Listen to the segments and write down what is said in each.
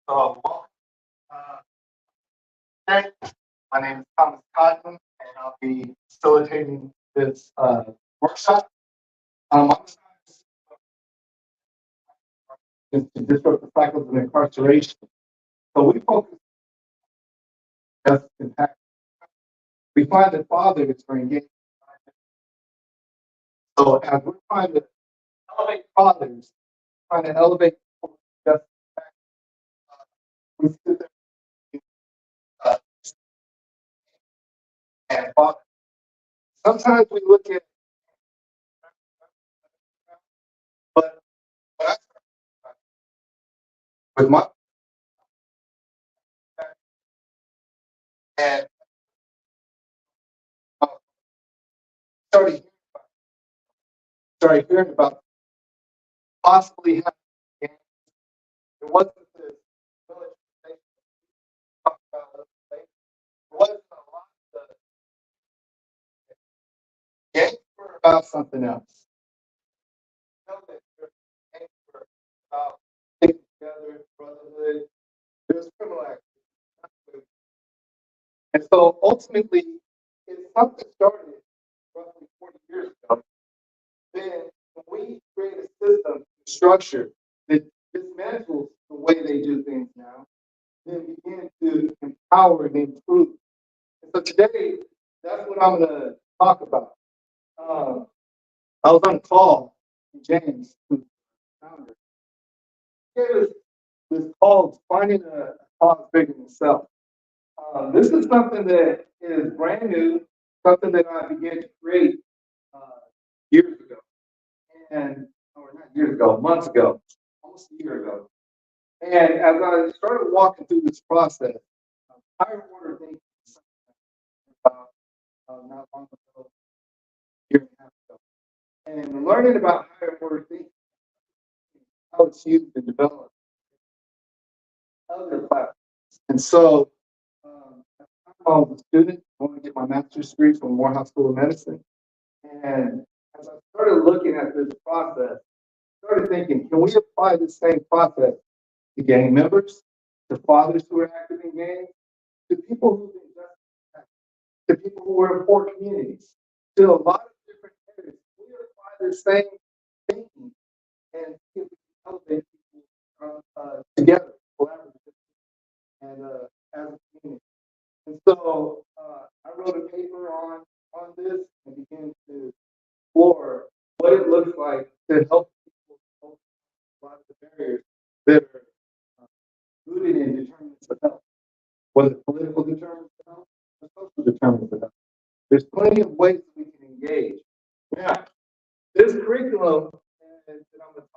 Welcome. Uh, today. My name is Thomas Cotton, and I'll be facilitating this workshop. I'm to disrupt the cycles of incarceration. So we focus on justice impact. We find that fathers are engaged. So as we're trying to elevate fathers, trying to elevate justice impact, we sit there uh, and fathers. Sometimes we look at, but when I start with my and uh, started hearing about possibly having it wasn't the military talked about a little later. It wasn't a lot of gangs were about something else. You know that gangs were about sticking together, brotherhood. There's criminal activity. And so ultimately, if something started roughly 40 years ago, then when we create a system, a structure that dismantles the way they do things now, then begin to empower and improve. And so today, that's what I'm going to talk about. I was on a call with James, who's the founder. He gave us this call, finding a cause bigger than self. This is something that is brand new, something that I began to create uh, years ago, or not years ago, months ago, almost a year ago. And as I started walking through this process, higher order thinking, about not long ago, a year and a half ago, and learning about higher order thinking, how it's used to develop other platforms. And so, I was a student, I want to get my master's degree from Morehouse School of Medicine. And as I started looking at this process, I started thinking, can we apply the same process to gang members, to fathers who are active in gangs, to people who've been justified, to people who are in poor communities, to a lot of different areas. We apply the same thinking and see if we can elevate people together, collaboratively, and as a community. And so I wrote a paper on this and began to explore what it looks like to help people overcome a lot of the barriers that are rooted in determinants of health, whether political determinants of health or social determinants of health. There's plenty of ways that we can engage. Now, this curriculum that I'm going to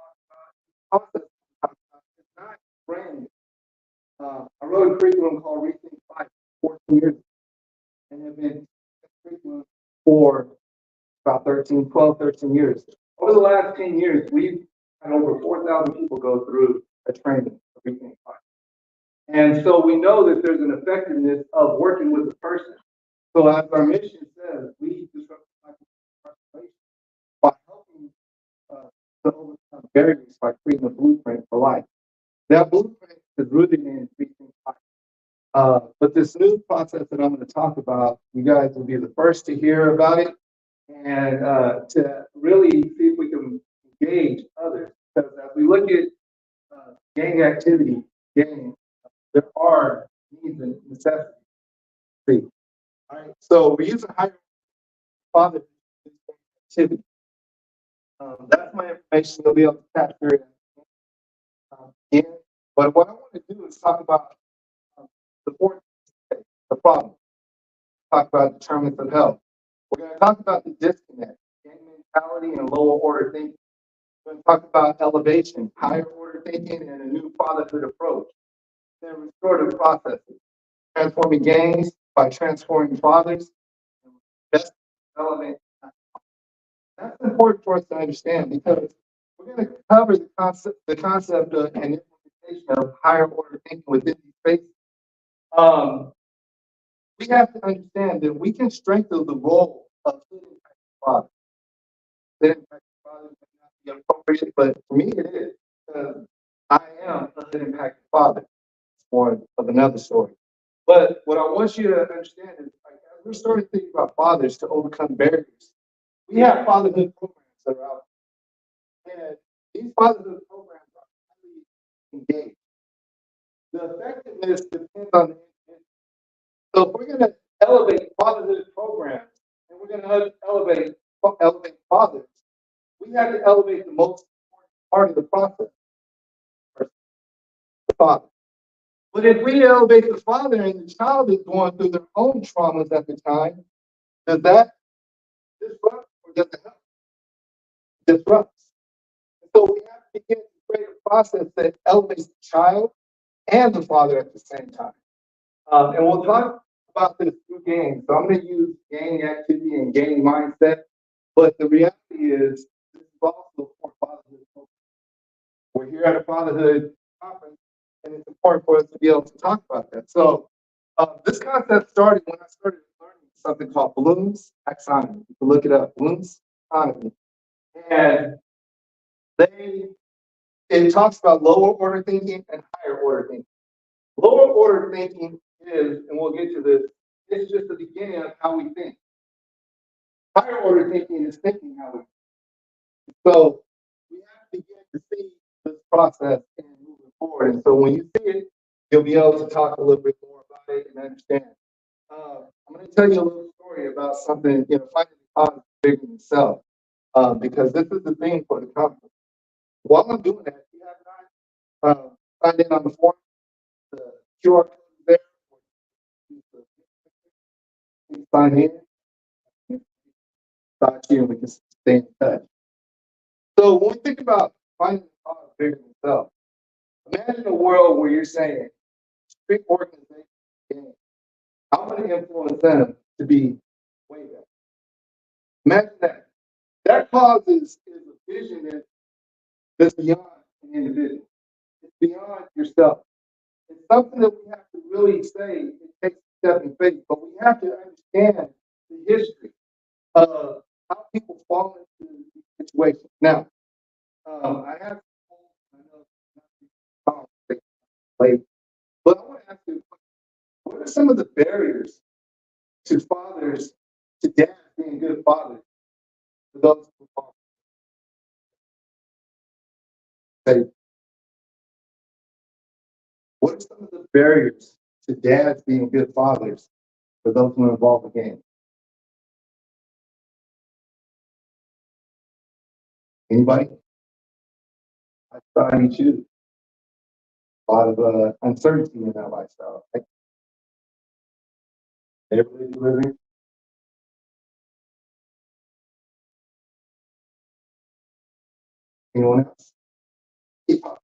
talk about, is not brand new. I wrote a curriculum called Rethink Life 14 years ago, and have been curriculum for about 13 years. Over the last 10 years, we've had over 4,000 people go through a training of Rethink Life. And so we know that there's an effectiveness of working with the person. So as our mission says, we disrupt the cycle of incarceration by helping to overcome barriers by creating a blueprint for life. That blueprint is rooted in Rethink Life. But this new process that I'm going to talk about, you guys will be the first to hear about it and to really see if we can engage others. Because as we look at gang activity, there are needs and necessities. See, all right. So we're using higher father activity. That's my information. You'll be able to capture it again. But what I want to do is talk about the fourth, the problem. Talk about determinants of health. We're going to talk about the disconnect, gang mentality and lower order thinking. We're going to talk about elevation, higher order thinking, and a new fatherhood approach. Then restorative processes, transforming gangs by transforming fathers. That's relevant. That's important for us to understand because we're going to cover the concept of and implementation of higher order thinking within these spaces. We have to understand that we can strengthen the role of hood impacted fathers. Hood impacted fathers may not be appropriate, but for me it is because I am a hood impacted father. more of another story. But what I want you to understand is, like, as we're starting to think about fathers to overcome barriers, we have fatherhood programs that are out there. And these fatherhood programs are highly engaged. The effectiveness depends on the individual. So if we're going to elevate fatherhood programs and we're going to elevate fathers, we have to elevate the most important part of the process, the father. But if we elevate the father and the child is going through their own traumas at the time, does that disrupt or does it help? Disrupts. So we have to begin to create a process that elevates the child and the father at the same time. And we'll talk about this through games. So I'm going to use gang activity and gang mindset. But the reality is, this is also for fatherhood. We're here at a fatherhood conference, and it's important for us to be able to talk about that. So this concept started when I started learning something called Bloom's taxonomy. You can look it up, Bloom's taxonomy. And it talks about lower order thinking and higher order thinking. Lower order thinking is, and we'll get to this, it's just the beginning of how we think. Higher order thinking is thinking how we think. So we have to begin to see this process and moving forward. And so when you see it, you'll be able to talk a little bit more about it and understand. I'm going to tell you a little story about something, finding the cause bigger than yourself, because this is the thing for the conference. While I'm doing that, you have not signed in on the form. The QR code is there. You sign in, talk to you, and we can stay in touch. So when we think about finding the cause bigger than yourself, imagine a world where you're saying, street organization, I'm going to influence them to be way better. Imagine that. That cause is a vision that's beyond an individual. It's beyond yourself. It's something that we have to really say. It takes a step in faith, but we have to understand the history of how people fall into these situations. Now, I have, I know, late, but I want to ask you, what are some of the barriers to fathers, to dads being good fathers, for those who fall? Say, what are some of the barriers to dads being good fathers for those who are involved in games? Anybody? I saw you too. A lot of uncertainty in that lifestyle. Right? Everybody living. Anyone else? Yeah.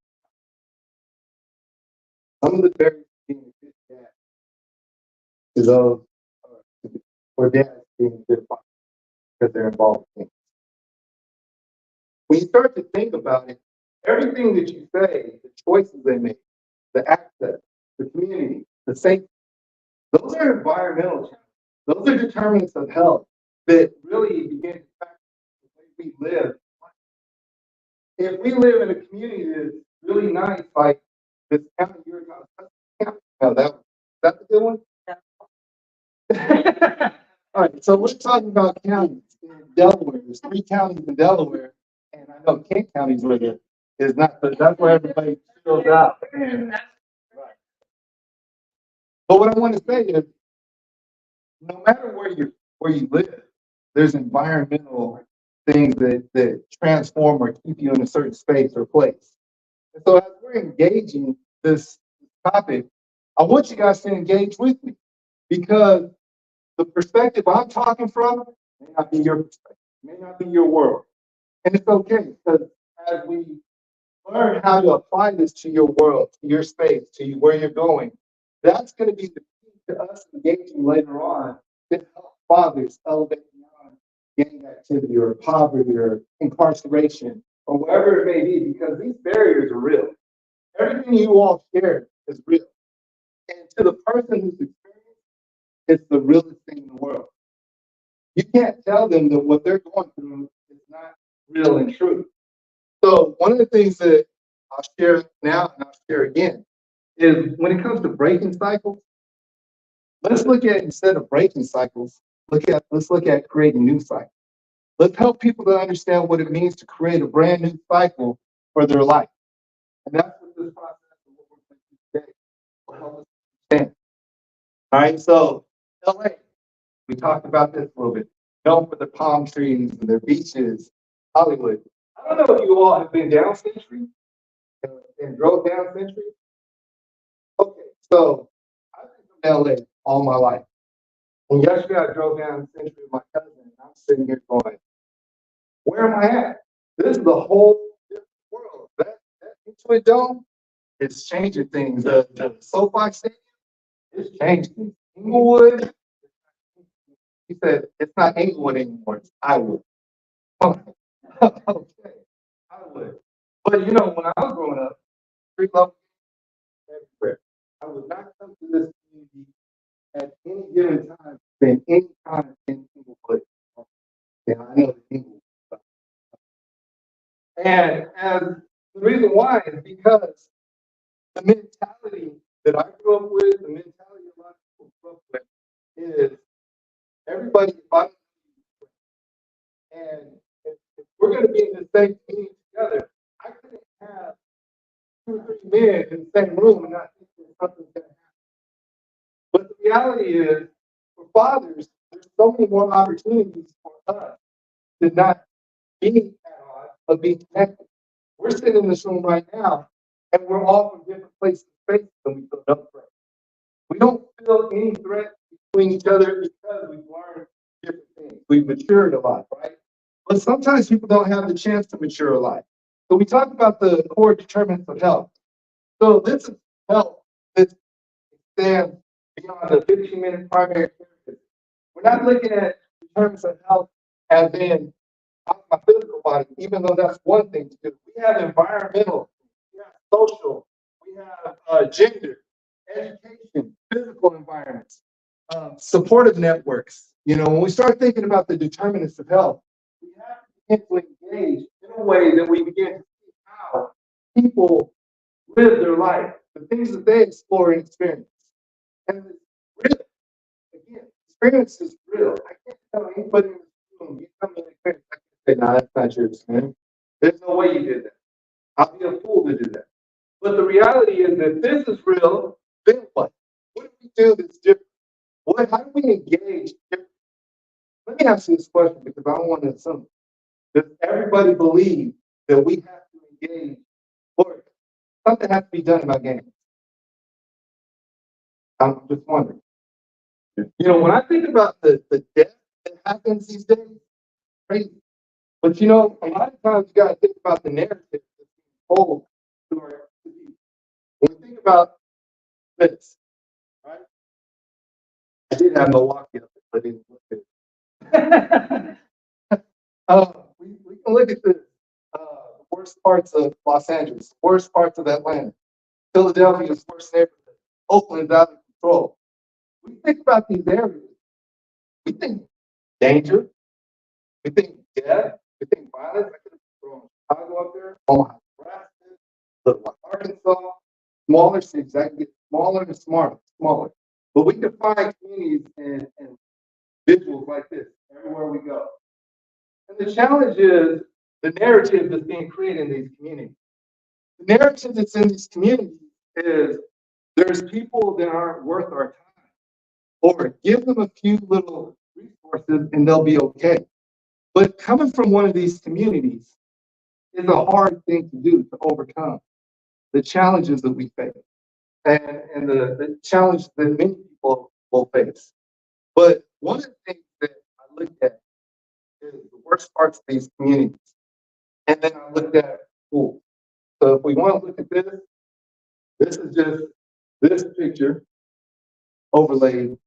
Some of the barriers to being a good dad to those for dads being good fathers because they're involved in games. When you start to think about it, everything that you say, the choices they make, the access, the community, the safety, those are environmental challenges. Those are determinants of health that really begin to affect the way we live. If we live in a community that's really nice, like this county you're talking about, that's a good one? Yeah. All right, so we're talking about counties in Delaware. There's 3 counties in Delaware, and I know Kent County's where there is not, but that's where everybody fills out. Right. But what I want to say is, no matter where you live, there's environmental things that transform or keep you in a certain space or place. And so as we're engaging this topic, I want you guys to engage with me, because the perspective I'm talking from may not be your perspective, may not be your world. And it's okay, because as we learn how to apply this to your world, to your space, to where you're going, that's going to be the key to us engaging later on to help fathers elevate beyond gang activity or poverty or incarceration or wherever it may be, because these barriers are real. Everything you all share is real. And to the person who's experienced, it's the realest thing in the world. You can't tell them that what they're going through is not real and true. So one of the things that I'll share now and I'll share again is when it comes to breaking cycles, let's look at, instead of breaking cycles, let's look at creating new cycles. Let's help people to understand what it means to create a brand new cycle for their life. And that's what this process of what we're going to do today will help us understand. All right, so LA, we talked about this a little bit. Known for their palm trees and their beaches, Hollywood. I don't know if you all have been down Century and drove down Century. Okay, so I've been from LA all my life. And yesterday I drove down Century with my cousin, and I'm sitting here going, where am I at? This is a whole different world. That Detroit Dome is changing things. The SoFi Stadium is changing. Inglewood, he said, it's not Inglewood anymore, it's Highwood. Okay, Highwood. But you know, when I was growing up, street level everywhere. I would not come to this community at any given time, spend any time in Inglewood. Yeah, I know the Inglewood. And the reason why is because the mentality that I grew up with, the mentality a lot of people grew up with, is everybody fighting. And if we're going to be in the same community together, I couldn't have 2 or 3 men in the same room and not think that something's going to happen. But the reality is, for fathers, there's so many more opportunities for us to not be at odds, but be connected. We're sitting in this room right now, and we're all from different places and spaces, and we feel no threat. We don't feel any threat between each other because we've learned different things. We've matured a lot, right? But sometimes people don't have the chance to mature a lot. So we talk about the core determinants of health. So this is health that stands beyond the 15-minute primary care visit. We're not looking at determinants of health as in my physical body, even though that's one thing to do. We have environmental, we have social, we have gender, education, physical environments, supportive networks. You know, when we start thinking about the determinants of health, we have to begin to engage in a way that we begin to see how people live their life, the things that they explore and experience. And it's real. Again, experience is real. I can't tell anybody in this room, you come in and experience, I can't say, no, that's not your experience. There's no way you did that. I'll be a fool to do that. But the reality is that this is real, then what? What do we do that's different? How do we engage differently? Let me ask you this question because I don't want to assume. Does everybody believe that we have to engage or something has to be done about games? I'm just wondering. You know, when I think about the death that happens these days, crazy. But you know, a lot of times you got to think about the narrative that's being told to our people. When we think about this, right? I did have Milwaukee up there, but it didn't look good. We can look at the worst parts of Los Angeles, worst parts of Atlanta, Philadelphia's worst neighborhood, Oakland's out of control. We think about these areas, we think danger, we think death, we think violence. I could have thrown Chicago up there, Omaha, Nebraska, Little Rock, Arkansas, smaller cities. I can get smaller and smaller. But we can find communities and visuals like this everywhere we go. And the challenge is the narrative that's being created in these communities. The narrative that's in these communities is there's people that aren't worth our time, or give them a few little resources and they'll be okay. But coming from one of these communities is a hard thing to do, to overcome the challenges that we face and the challenge that many people will face. But one of the things that I looked at is the worst parts of these communities. And then I looked at schools. So if we want to look at this is just this picture overlaid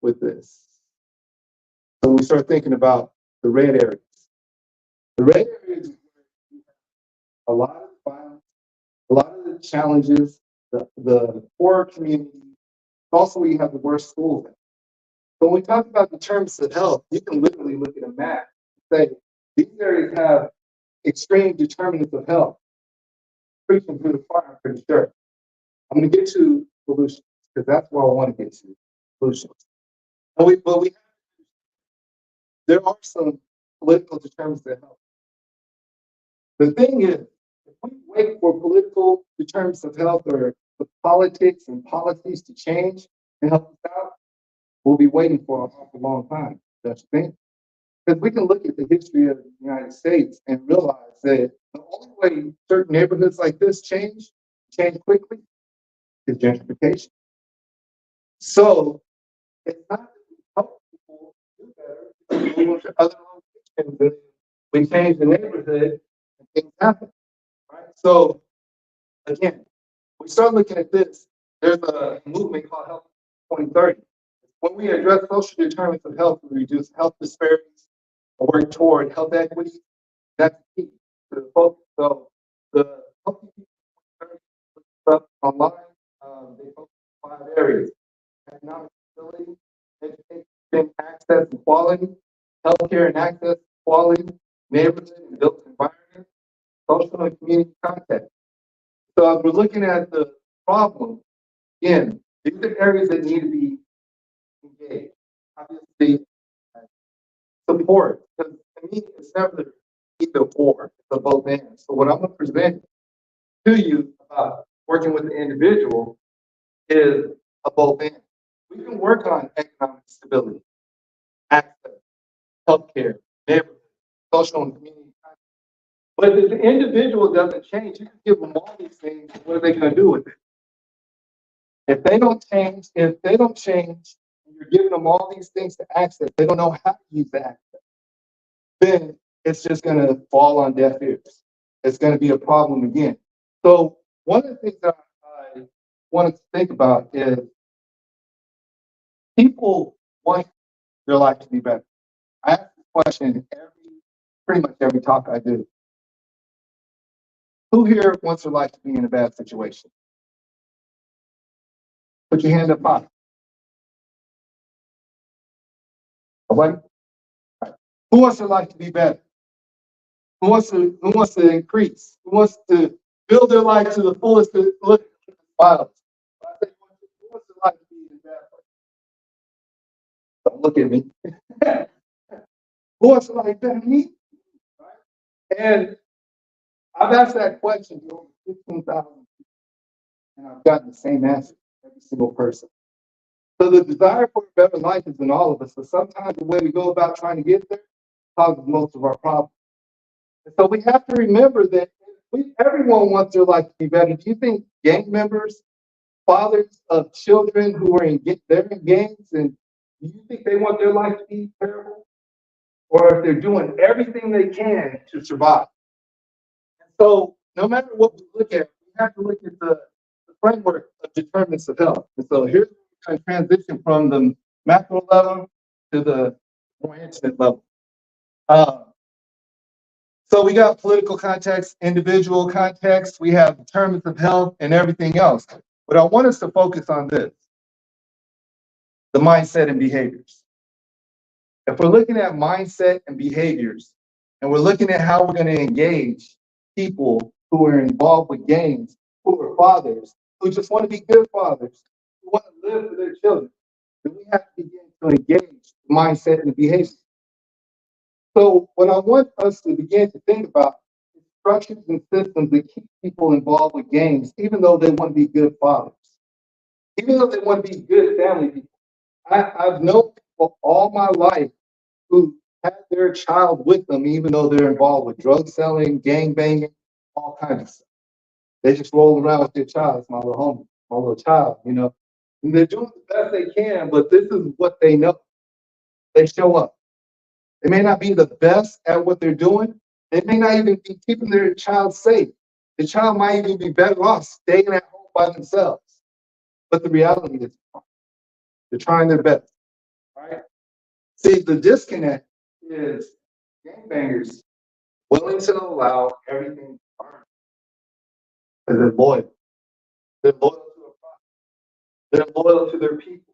with this. So we start thinking about the red areas. The red areas is where you have a lot of violence, a lot of the challenges, the poor community. Also, we have the worst schools. So when we talk about the terms of health, you can literally look at a map and say these areas have extreme determinants of health. Preaching through the fire, I'm pretty sure. I'm going to get to solutions because that's where I want to get to solutions. But there are some political determinants that help. The thing is, if we wait for political determinants of health or the politics and policies to change and help us out, we'll be waiting for an awful long time. Don't you think? Because we can look at the history of the United States and realize that the only way certain neighborhoods like this change quickly, is gentrification. So it's not that we help people do better, we move to other locations and we change the neighborhood and things happen. Right? So again, we start looking at this. There's a movement called Health 2030. When we address social determinants of health, we reduce health disparities and work toward health equity. That's key to the focus. So the Healthy People stuff online, they focus on 5 areas: economic stability, education, access and quality, healthcare and access, quality, neighborhood and built environment, social and community contact. So as we're looking at the problem, again, these are areas that need to be engaged. Obviously, support, because to me, it's never either or, it's a both and. So what I'm going to present to you about working with the individual is a both and. We can work on economic stability, access, healthcare, neighborhood, social and community. But if the individual doesn't change, you can give them all these things. What are they going to do with it? If they don't change, and you're giving them all these things to access, they don't know how to use the access. Then it's just going to fall on deaf ears. It's going to be a problem again. So one of the things that I wanted to think about is people want their life to be better. I ask this question pretty much every talk I do. Who here wants their life to be in a bad situation? Put your hand up high. Nobody? Right. Who wants their life to be better? Who wants to increase? Who wants to build their life to the fullest? Look, wow. Who wants their life to be in a bad place? Don't look at me. Who wants their life better than me? Right? And I've asked that question to over 15,000 people, and I've gotten the same answer every single person. So the desire for a better life is in all of us, but sometimes the way we go about trying to get there causes most of our problems. And so we have to remember that everyone wants their life to be better. Do you think gang members, fathers of children who are they're in gangs, and do you think they want their life to be terrible? Or if they're doing everything they can to survive? And so no matter what we look at, we have to look at the framework of determinants of health. And so here's a transition from the macro level to the more intimate level. So we got political context, individual context, we have determinants of health and everything else. But I want us to focus on this, the mindset and behaviors. If we're looking at mindset and behaviors, and we're looking at how we're going to engage people who are involved with gangs, who are fathers, who just want to be good fathers, who want to live for their children, then we have to begin to engage the mindset and behavior. So what I want us to begin to think about is structures and systems that keep people involved with gangs, even though they want to be good fathers, even though they want to be good family people. I've known people all my life who had their child with them, even though they're involved with drug selling, gang banging, all kinds of stuff. They just roll around with their child. It's my little homie, my little child, you know. And they're doing the best they can, but this is what they know. They show up. They may not be the best at what they're doing. They may not even be keeping their child safe. The child might even be better off staying at home by themselves. But the reality is, they're trying their best. Right? See, the disconnect is gangbangers willing to allow everything to burn. Because they're loyal. They're loyal to a product. They're loyal to their people.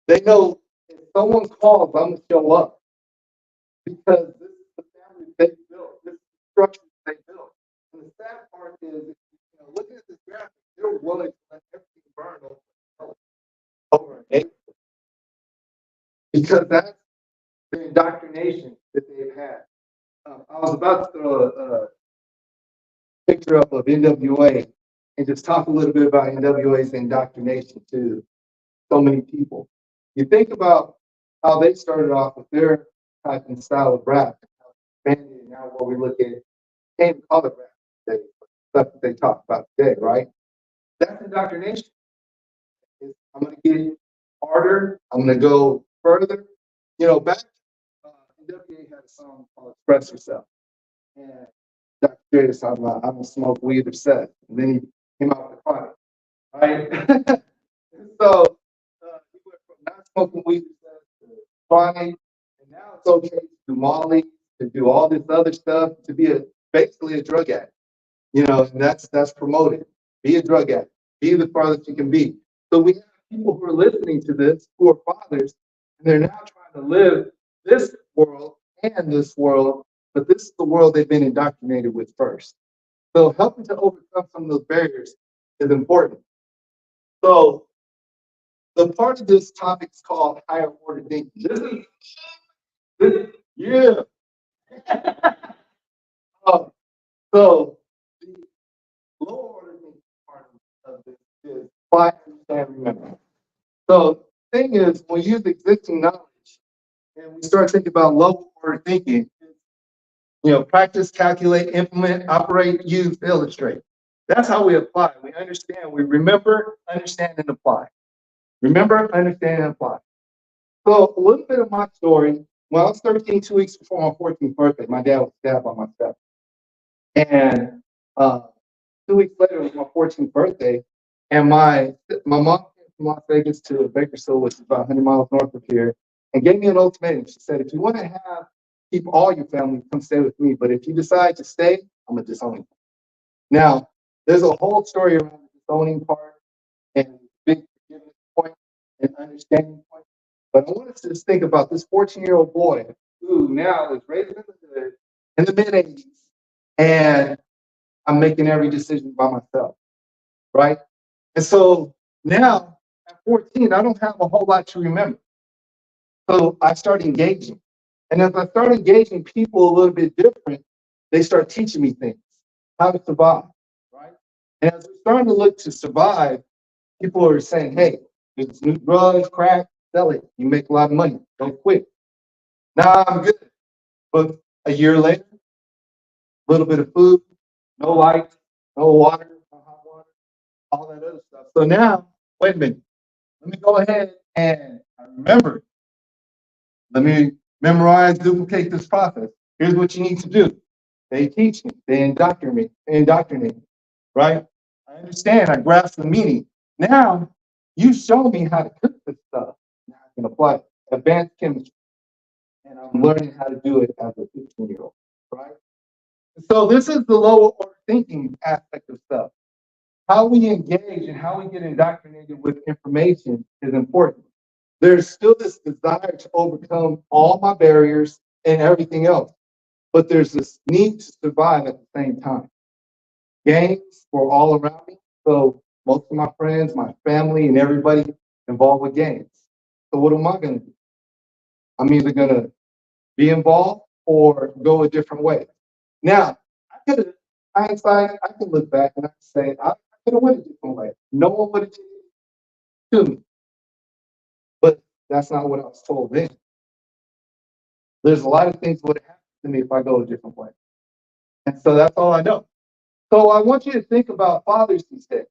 They know if someone calls, I'm going to show up. Because this is the family they built. This is the structure they built. And the sad part is, looking at this graphic, they're willing to let everything because that's the indoctrination that they've had. I was about to throw a picture up of NWA and just talk a little bit about NWA's indoctrination to so many people. You think about how they started off with their type and style of rap, expanded now what we look at, can't even call it rap today, stuff that they talk about today, right? That's indoctrination. I'm going to get harder. I'm going to go further. You know, back NWA had a song called "Express Yourself," and Dr. Dre was talking about, "I don't smoke weed or sex," and then he came out with the product, right? So he went from not smoking weed to chronic, and now it's okay to do Molly, to do all this other stuff, to be basically a drug addict. You know, and that's promoted. Be a drug addict. Be the farthest you can be. So we have people who are listening to this who are fathers, and they're now trying to live this world and this world, but this is the world they've been indoctrinated with first. So helping to overcome some of those barriers is important. So the part of this topic is called higher order thinking. Yeah. So the lower order thinking part of this is apply, understand, remember. So the thing is, when we use existing knowledge and we start thinking about lower order thinking, you know, practice, calculate, implement, operate, use, illustrate. That's how we apply. We understand, we remember, understand, and apply. Remember, understand, and apply. So a little bit of my story. When I was 13, 2 weeks before my 14th birthday, my dad was stabbed by my step. And 2 weeks later was my 14th birthday, and my mom came from Las Vegas to Bakersfield, which is about 100 miles north of here, and gave me an ultimatum. She said, "If you want to keep all your family, come stay with me. But if you decide to stay, I'm gonna disown you." Now, there's a whole story around the disowning part and big forgiveness point and understanding point. But I want us to just think about this 14-year-old boy who now is raised in the hood in the mid 80s, and I'm making every decision by myself, right? And so now at 14, I don't have a whole lot to remember. So I start engaging. And as I start engaging people a little bit different, they start teaching me things, how to survive, right? And as we're starting to look to survive, people are saying, "Hey, there's this new drug, crack, sell it. You make a lot of money. Don't quit." Now I'm good. But a year later, a little bit of food, no lights, no water, no hot water, all that other stuff. So now, wait a minute. Let me go ahead and remember. Let me memorize, duplicate this process. Here's what you need to do. They teach me, they indoctrinate me, right? I understand, I grasp the meaning. Now, you show me how to cook this stuff. Now I can apply advanced chemistry, and I'm learning how to do it as a 15-year-old, right? So this is the lower order thinking aspect of stuff. How we engage and how we get indoctrinated with information is important. There's still this desire to overcome all my barriers and everything else, but there's this need to survive at the same time. Gangs were all around me, so most of my friends, my family, and everybody involved with gangs. So what am I going to do? I'm either going to be involved or go a different way. Now, I could have, hindsight, I can look back and I can say, I could have went a different way. No one would have did it to me. But that's not what I was told then. There's a lot of things would have happened to me if I go a different way. And so that's all I know. So I want you to think about fathers these days.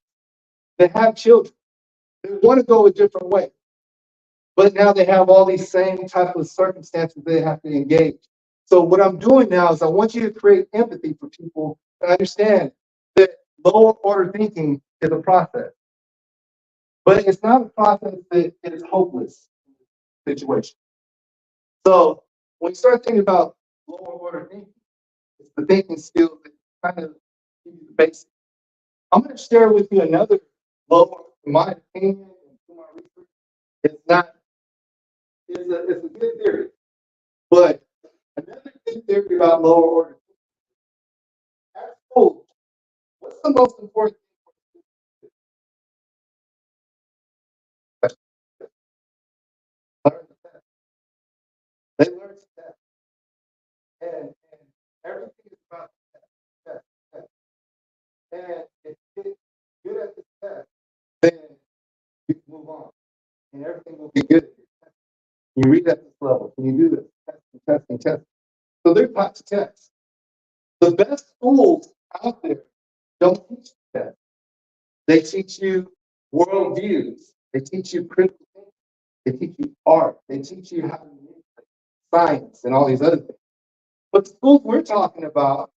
They have children. They want to go a different way. But now they have all these same type of circumstances they have to engage. So what I'm doing now is I want you to create empathy for people to understand that lower order thinking is a process. But it's not a process that is hopeless situation. So when you start thinking about lower order thinking, it's the thinking skills that kind of give you the basics. I'm going to share with you another lower, in my opinion, and through my research. It's not, it's a good theory, but another good theory about lower order thinking. As coach, what's the most important thing? and everything is about test, test, test. And if you get good at the test, then you can move on, and everything will be good. You read at this level. Can you do this? Testing, testing, testing. So there's lots of tests. The best schools out there don't teach tests. They teach you worldviews. They teach you critical thinking. They teach you art. They teach you how to manipulate science and all these other things. But the schools we're talking about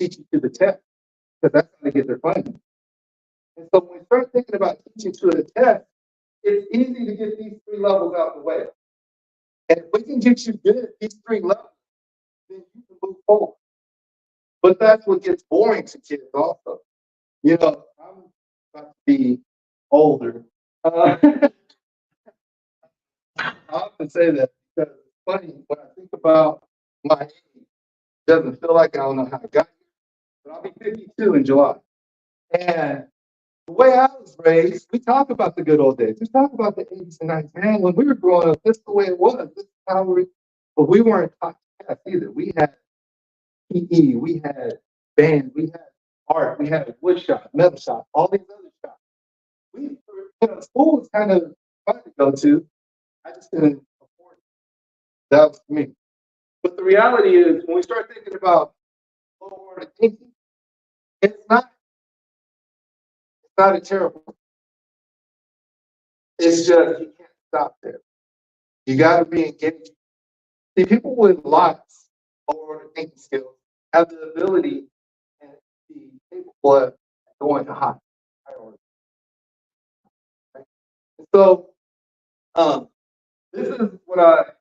teach you to the test because that's how they get their funding. And so when we start thinking about teaching to the test, it's easy to get these three levels out the way. And if we can get you good at these three levels, then you can move forward. But that's what gets boring to kids also. You know, I'm about to be older. I often say that because it's funny when I think about my age, it doesn't feel like I don't know how I got here, but I'll be 52 in July. And the way I was raised, we talk about the good old days. We talk about the 80s and 90s. Man, when we were growing up, this is the way it was. This is how but we weren't taught chess either. We had PE, we had band, we had art, we had wood shop, metal shop, all these other shops. School was kind of fun to go to. I just didn't afford it. That was me. But the reality is, when we start thinking about low order thinking, it's not a terrible. It's just you can't stop there. You got to be engaged. See, people with lots of low order thinking skills have the ability and be capable of going to high order. Right? So, this is one of the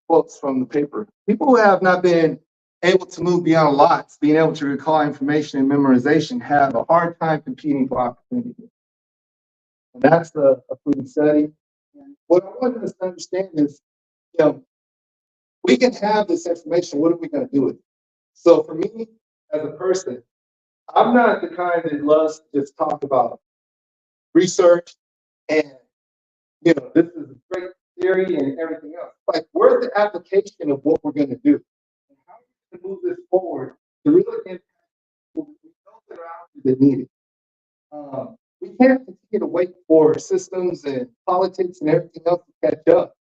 quotes from the paper. People who have not been able to move beyond lots, being able to recall information and memorization, have a hard time competing for opportunity. And that's a proven study. And what I want us to understand is, we can have this information. What are we going to do with it? So for me, as a person, I'm not the kind that loves to just talk about research and this is a great theory and everything else. Like, where's the application of what we're going to do? And how are we going to move this forward to really impact what we know that are out there that need it? We can't continue to wait for systems and politics and everything else to catch up.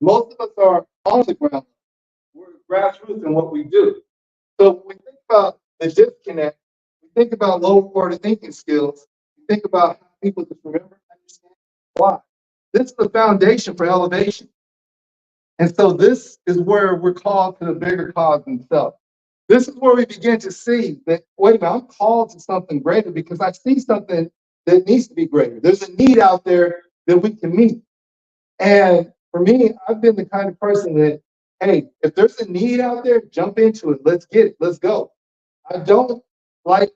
Most of us are on the ground. We're grassroots in what we do. So when we think about the disconnect, we think about low order thinking skills, we think about how people just remember, understand, why. This is the foundation for elevation. And so this is where we're called to the bigger cause themselves. This is where we begin to see that, wait a minute, I'm called to something greater because I see something that needs to be greater. There's a need out there that we can meet. And for me, I've been the kind of person that, hey, if there's a need out there, jump into it. Let's get it. Let's go. I don't like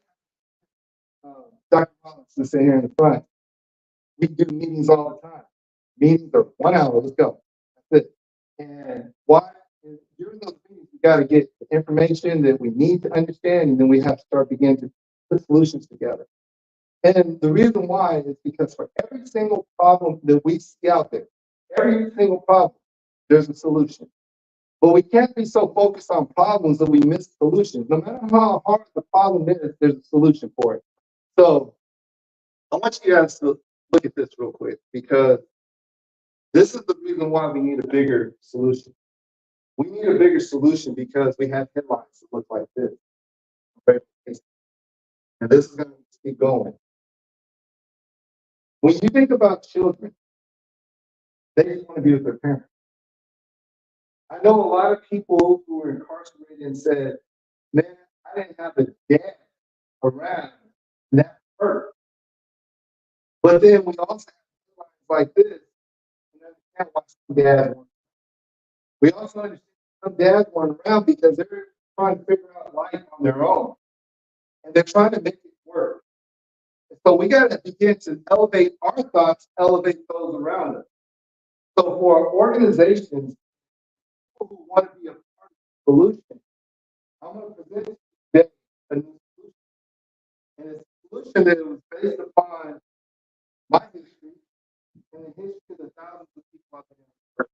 Dr. Rollins to sit here in the front. We do meetings all the time. Meetings are 1 hour. Let's go. That's it. And why? During those meetings, we got to get the information that we need to understand, and then we have to start beginning to put solutions together. And the reason why is because for every single problem that we see out there, every single problem, there's a solution. But we can't be so focused on problems that we miss solutions. No matter how hard the problem is, there's a solution for it. So I want you guys to look at this real quick because this is the reason why we need a bigger solution. We need a bigger solution because we have headlines that look like this. Okay? And this is going to keep going. When you think about children, they just want to be with their parents. I know a lot of people who were incarcerated and said, man, I didn't have a dad around, and that hurt. But then we also have headlines like this, and understand why some dads weren't. We also understand some dads weren't around because they're trying to figure out life on their own. And they're trying to make it work. So we got to begin to elevate our thoughts, elevate those around us. So for organizations, people who want to be a part of the solution, I'm going to present today a new solution. And it's a solution that was based upon my history and the history of the thousands of people out there.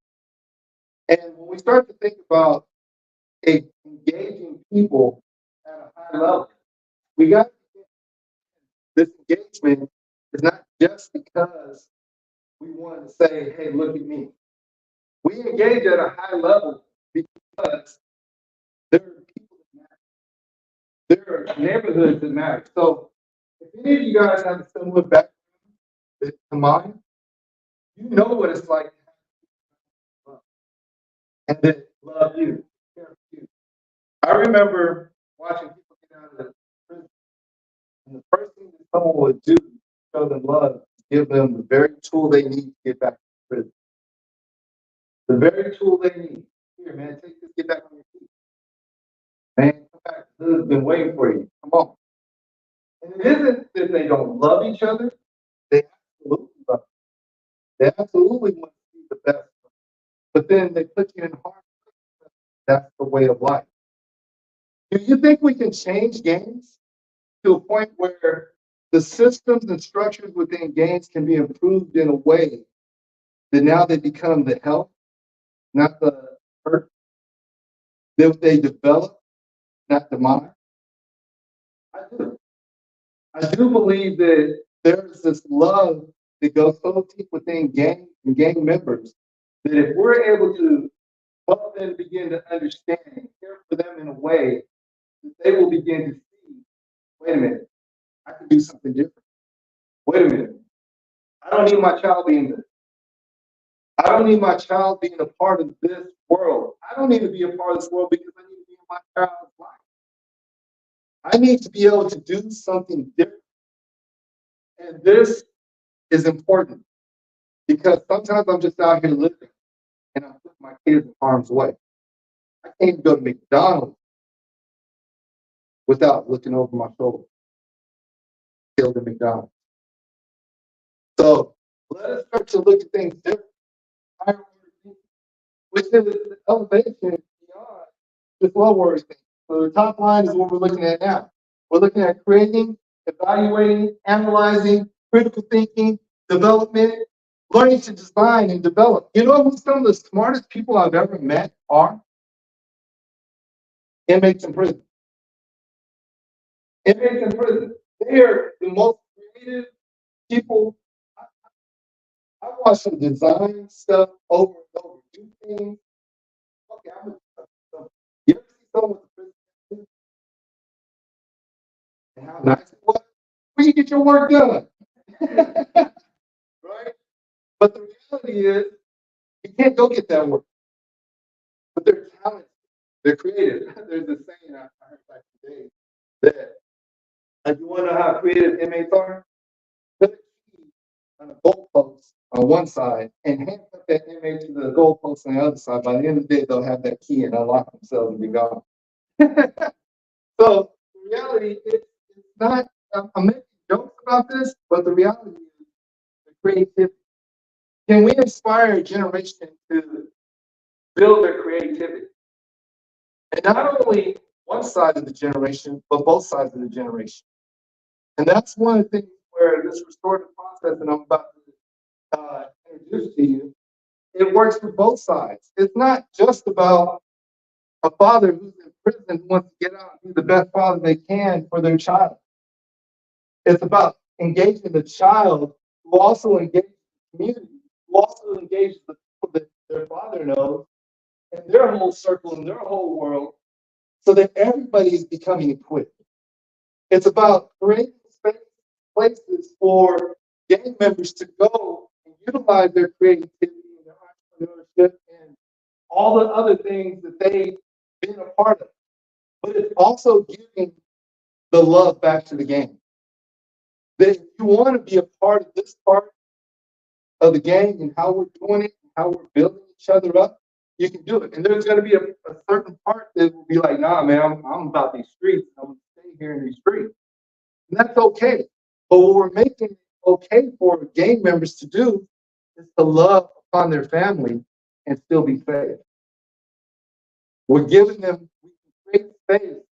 And when we start to think about engaging people at a high level. We got this engagement is not just because we want to say, hey, look at me. We engage at a high level because there are people that matter. There are neighborhoods that matter. So if any of you guys have a similar background to mine, you know what it's like to have love and then love you, care for you. I remember watching people get out of the prison, and the first thing that someone would do to show them love is give them the very tool they need to get back to prison. The very tool they need. Here, man, take this, get back on your feet. Man, come back. This has been waiting for you. Come on. And it isn't that they don't love each other. They absolutely love. They absolutely want to be the best. But then they put you in harm's way. That's the way of life. Do you think we can change games to a point where the systems and structures within games can be improved in a way that now they become the health, not the hurt, that they develop, not the mind? I do. I do believe that there's this love that goes so deep within gang and gang members that if we're able to help them begin to understand and care for them in a way that they will begin to see, wait a minute, I can do something different. Wait a minute, I don't need my child being this. I don't need my child being a part of this world. I don't need to be a part of this world because I need to be in my child's life. I need to be able to do something different. And this is important because sometimes I'm just out here living and I'm putting my kids in harm's way. I can't go to McDonald's without looking over my shoulder. Killed at McDonald's. So let us start to look at things different, which is the elevation beyond this low word thing. So the top line is what we're looking at now. We're looking at creating, evaluating, analyzing, critical thinking, development, learning to design and develop. You know who some of the smartest people I've ever met are? Inmates in prison. Inmates in prison. They are the most creative people. I watch them design stuff over and over, do things. Okay, I'm gonna do something. You ever see someone with a prison and how nice it was? Where you get your work done? Right? But the reality is, you can't go get that work. But they're talented. They're creative. There's a saying I heard back today that you want to know how creative inmates are? Put a key on a goalpost on one side and handcuff that inmate to the goalpost on the other side. By the end of the day, they'll have that key and unlock themselves and be gone. So the reality is, it's not. I'm making jokes about this, but the reality is the creativity. Can we inspire a generation to build their creativity? And not only one side of the generation, but both sides of the generation. And that's one of the things where this restorative process that I'm about to introduce to you, it works for both sides. It's not just about a father who's in prison who wants to get out and be the best father they can for their child. It's about engaging the child who also engages the community, who also engages the people that their father knows, and their whole circle and their whole world, so that everybody is becoming equipped. It's about creating places for gang members to go and utilize their creativity and their entrepreneurship and all the other things that they've been a part of. But it's also giving the love back to the gang. That if you want to be a part of this part of the gang and how we're doing it, and how we're building each other up, you can do it. And there's going to be a certain part that will be like, nah, man, I'm about these streets. I'm going to stay here in these streets. And that's okay. But what we're making it okay for gang members to do is to love upon their family and still be safe. We're giving them, we can create space.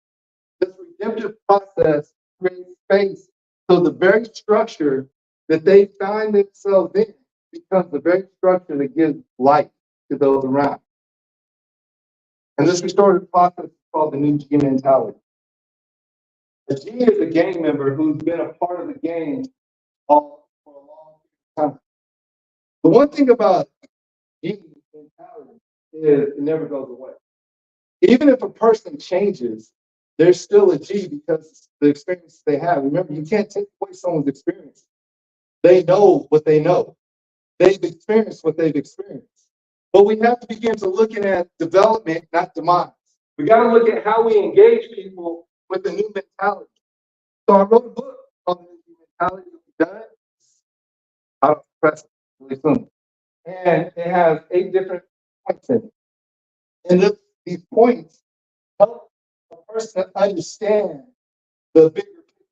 This redemptive process creates space so the very structure that they find themselves in becomes the very structure that gives life to those around. And this restorative process is called the new G mentality. A G is a gang member who's been a part of the gang for a long time. The one thing about G mentality is it never goes away. Even if a person changes, they're still a G because the experience they have. Remember, you can't take away someone's experience. They know what they know. They've experienced what they've experienced. But we have to begin to looking at development, not demise. We got to look at how we engage people with the new mentality. So I wrote a book on the new mentality. Done it. I'll press it really soon. And it has 8 different points in it. And these points help a person understand the bigger picture.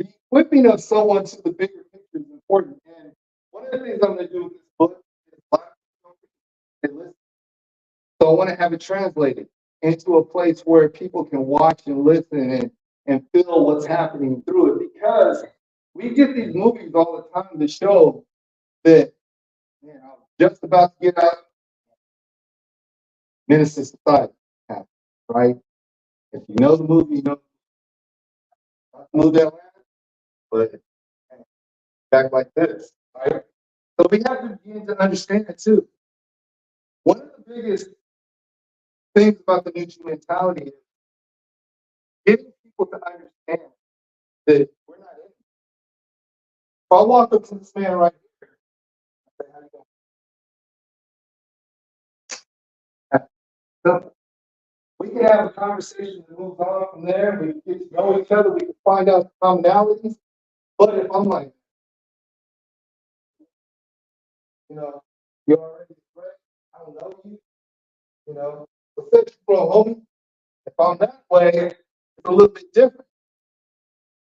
The equipping of someone to the bigger picture is important. And one of the things I'm going to do with this book is listen. So I want to have it translated into a place where people can watch and listen and feel what's happening through it. Because we get these movies all the time to show that, man, I was just about to get out. Minister Society happens, right? If you know the movie, you know I moved to Atlanta, but back like this, right? So we have to begin to understand it too. One of the biggest things about the new mentality is getting people to understand that we're not in it. If I walk up to this man right here, I say, how you doing? So we can have a conversation that moves on from there. We can get to know each other. We can find out commonalities. But if I'm like, you're already a friend, I don't know you, what's up, bro, homie? If I'm that way, it's a little bit different.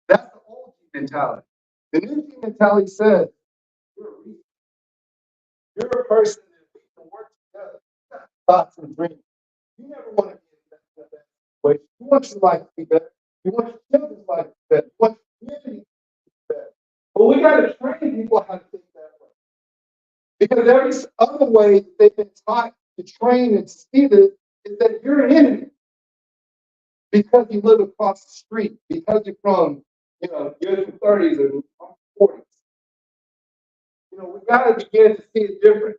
That's the old mentality. The new mentality says, you're a person that we can work together, thoughts and dreams. You never want to be in that way. You want your life to be better. You want your children's life to be better. You want your community to be better. But we got to train people how to think that way. Because every other way they've been taught to train and to see this is that you're an enemy. Because you live across the street, because you're from, you're in your 30s or 40s. We got to begin to see it different.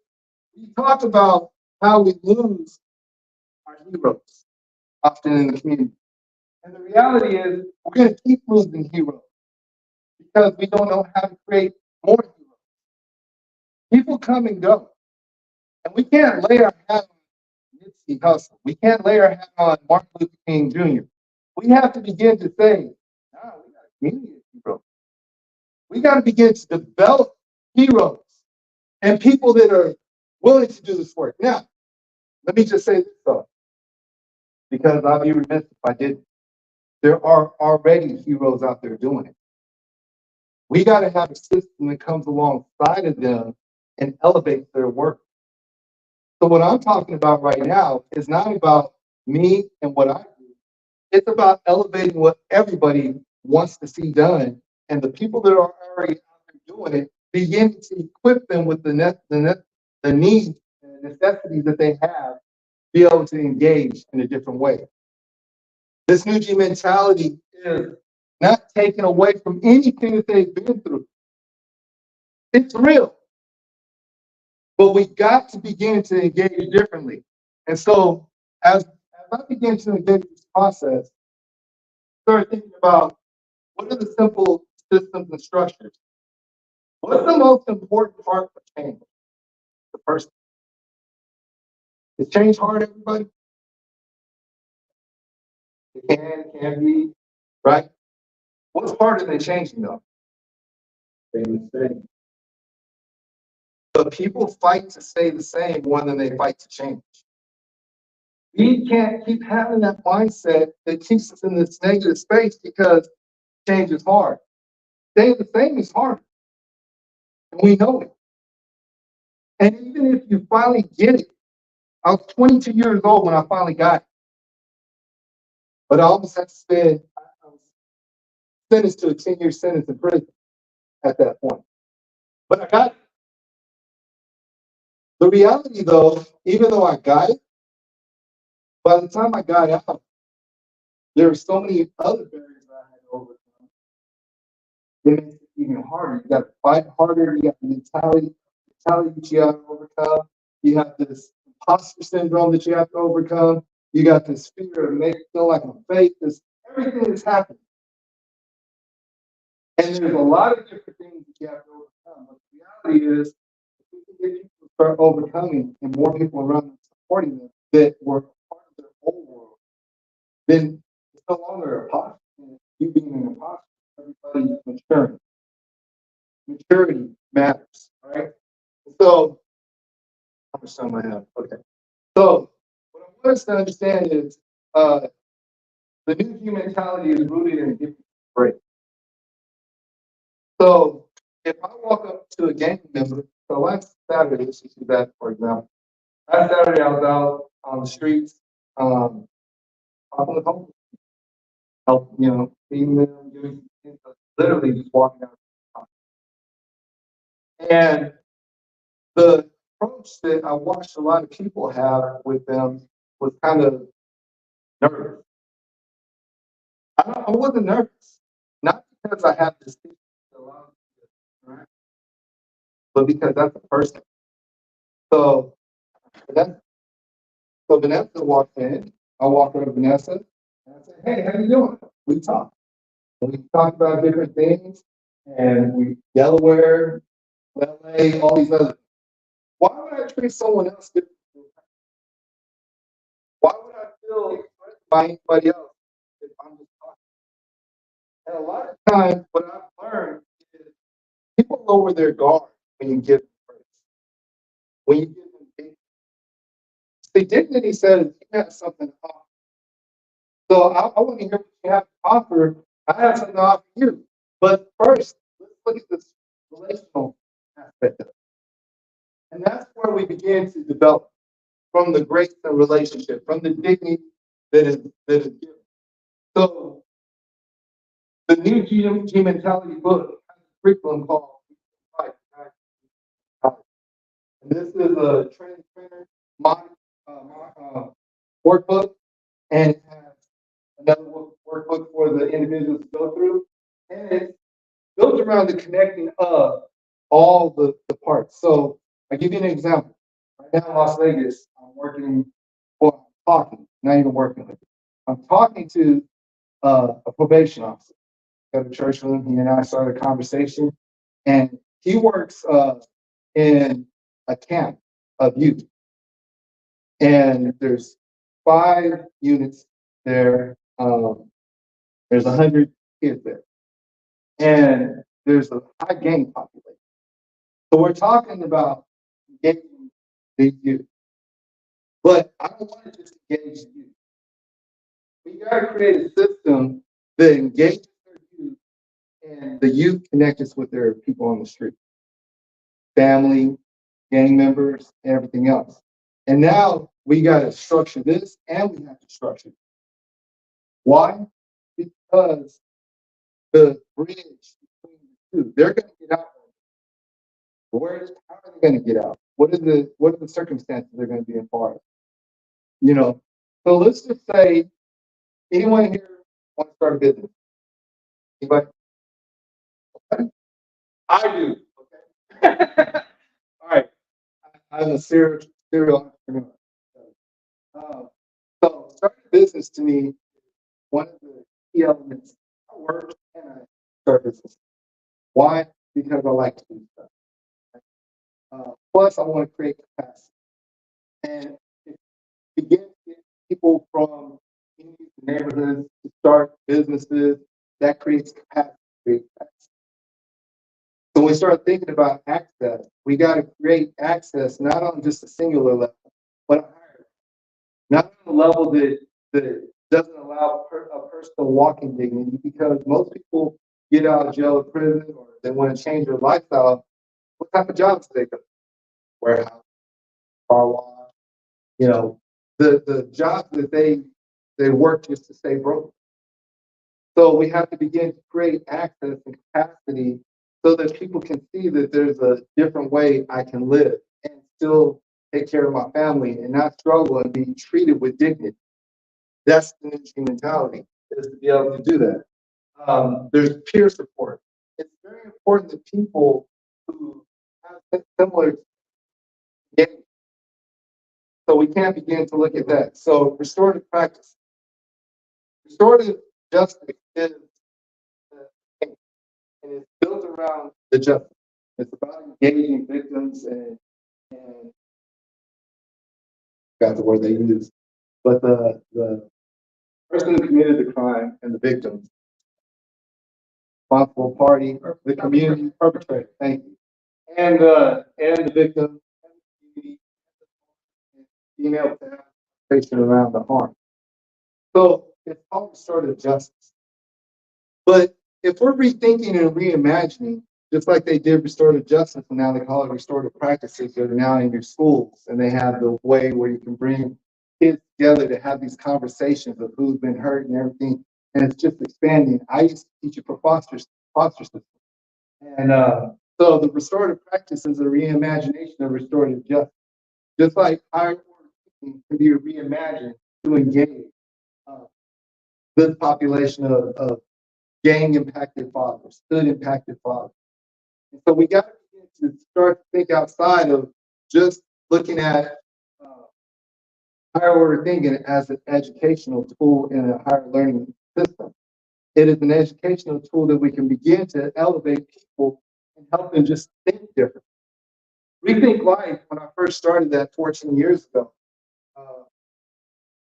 We talk about how we lose our heroes often in the community. And the reality is we're going to keep losing heroes because we don't know how to create more heroes. People come and go. And we can't lay our hat on Nipsey Hussle. We can't lay our hat on Martin Luther King Jr. We have to begin to say, nah, we got a community of heroes. We got to begin to develop heroes and people that are willing to do this work. Now, let me just say this though, because I'd be remiss if I didn't. There are already heroes out there doing it. We got to have a system that comes alongside of them and elevates their work. So what I'm talking about right now is not about me and what I do. It's about elevating what everybody wants to see done. And the people that are already out there doing it, begin to equip them with the needs and necessities that they have to be able to engage in a different way. This new G mentality is not taken away from anything that they've been through. It's real. But we got to begin to engage differently. And so as I begin to engage this process, start thinking about what are the simple systems and structures. What's the most important part of change? The person. Is change hard, everybody? It can be, right? What's harder than changing though? Staying the same. But people fight to stay the same more than they fight to change. We can't keep having that mindset that keeps us in this negative space because change is hard. Staying the same is hard. And we know it. And even if you finally get it, I was 22 years old when I finally got it. But I almost had to spend, I was sentenced to a 10-year sentence in prison at that point. But I got it. The reality though, even though I got it, By the time I got out, there were so many other barriers that I had to overcome. It makes it even harder. You got to fight harder. You got the mentality that you have to overcome. You have this imposter syndrome that you have to overcome. You got this fear of making feel like I'm fake. There's everything that's happening. And there's a lot of different things that you have to overcome. But the reality is, if we can get people to start overcoming and more people around them supporting them that were part of their whole world, then it's no longer a imposter. You being an imposter, everybody's maturing. Maturity matters, right? So, how much time I have? Okay. So, what I want us to understand is the new human mentality is rooted in giving grace. So, if I walk up to a gang member, so last Saturday, let's just do that for example. Last Saturday, I was out on the streets, talking with homeless, help, feeding them, giving, literally just walking out. And the approach that I watched a lot of people have with them was kind of nervous. I wasn't nervous, not because I have this thing that allows me to interact, but because that's a person. So Vanessa, Vanessa walked in. I walked over to Vanessa and I said, "Hey, how you doing?" We talked. And we talked about different things, and we Delaware, LA, all these other. Why would I treat someone else differently? Why would I feel threatened by anybody else if I'm just talking? And a lot of times, what I've learned is people lower their guard when you give them praise. When you give them dignity. See, dignity says you have something to offer. So I want to hear what you have to offer. I have something to offer you. But first, let's look at this relational aspect of it. And that's where we begin to develop from the grace of relationship, from the dignity that is given. So the new G mentality book has a curriculum called Life. And this is a training trainer workbook, and it has another workbook for the individuals to go through. And it's built around the connecting of all the parts. So I'll give you an example. Right now in Las Vegas, I'm working, well, I'm talking, not even working with it. I'm talking to a probation officer. Go to church with him. He and I started a conversation, and he works in a camp of youth. And there's 5 units there. There's 100 kids there, and there's a high gang population. So we're talking about engaging the youth, but I don't want to just engage the youth. We got to create a system that engages their youth, and the youth connects with their people on the street, family, gang members, and everything else. And now we got to structure this, and we have to structure it. Why? Because the bridge between the two, they're going to get out. How are they going to get out? What are the circumstances they're going to be in part of? So let's just say anyone here wants to start a business. Anybody? Okay. I do. Okay. All right. I'm a serial entrepreneur. So starting a business to me, one of the key elements. I work and I start business. Why? Because I like to do stuff. Plus, I want to create capacity. And it begins to get people from neighborhoods to start businesses. That creates capacity. So when we start thinking about access, we got to create access not on just a singular level, but a higher, not on a level that doesn't allow a person to walk in dignity, because most people get out of jail or prison, or they want to change their lifestyle. What type of jobs do they go? Warehouse, car wash, the jobs that they work just to stay broke. So we have to begin to create access and capacity so that people can see that there's a different way I can live and still take care of my family and not struggle and be treated with dignity. That's the new mentality, is to be able to do that. There's peer support. It's very important that people who have similar get. So we can't begin to look at that. So restorative practice. Restorative justice is and it's built around the justice. It's about engaging victims and got the word they use. But the person who committed the crime and the victims, responsible party, the community perpetrator, thank you. And the victim and the community being able to have a conversation around the harm. So it's all sort of justice. But if we're rethinking and reimagining, just like they did restorative justice, and now they call it restorative practices, that are now in your schools, and they have the way where you can bring kids together to have these conversations of who's been hurt and everything, and it's just expanding. I used to teach it for foster system, and so the restorative practice is a reimagination of restorative justice, just like higher order teaching can be reimagined to engage this population of gang impacted fathers, hood impacted fathers. And so we got to begin to start to think outside of just looking at higher order thinking as an educational tool in a higher learning system. It is an educational tool that we can begin to elevate people and help them just think different. Rethink Life, when I first started that 14 years ago,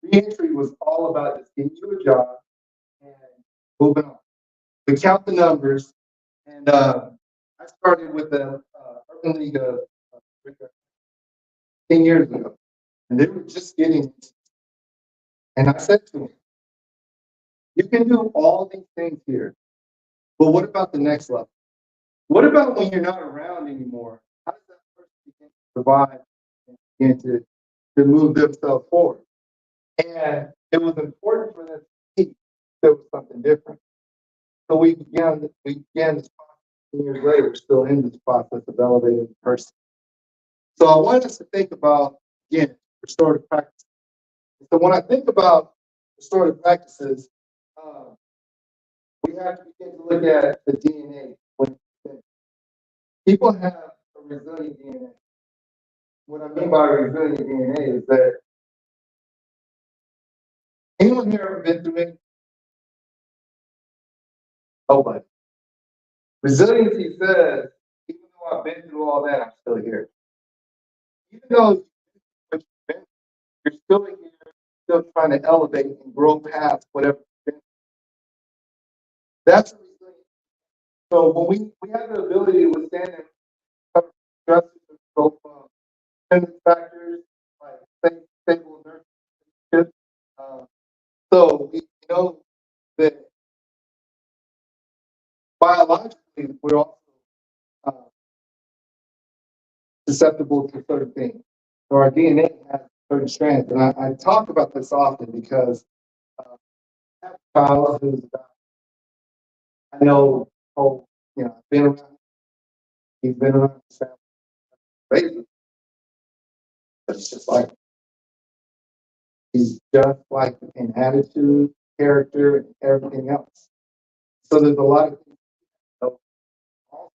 reentry was all about just getting you a job and moving on. We count the numbers, and I started with the Urban League of 10 years ago, and they were just getting. And I said to them, "You can do all these things here, but what about the next level? What about when you're not around anymore? How does that person begin to provide and begin to move themselves forward?" And it was important for them to see there was something different. So we began this process 10 years later. We're still in this process of elevating the person. So I want us to think about, again, restorative practices. So when I think about restorative practices, um, we have to begin to look at the DNA. When people have a resilient DNA. What I mean by resilient DNA is that anyone here ever been through it? Nobody. Resiliency says, even though I've been through all that, I'm still here. Even though what you've been, you're still here, still trying to elevate and grow past whatever you've been. That's resilient. So when we have the ability to withstand and stresses and so dependent factors like stable nurture. So we know that biologically we're also uh, susceptible to certain things. So our DNA has certain strands, and I talk about this often because I have a child who's I know, oh, I've been around, he's been around his family, raised, but it's just like he's just like in attitude, character, and everything else. So there's a lot of things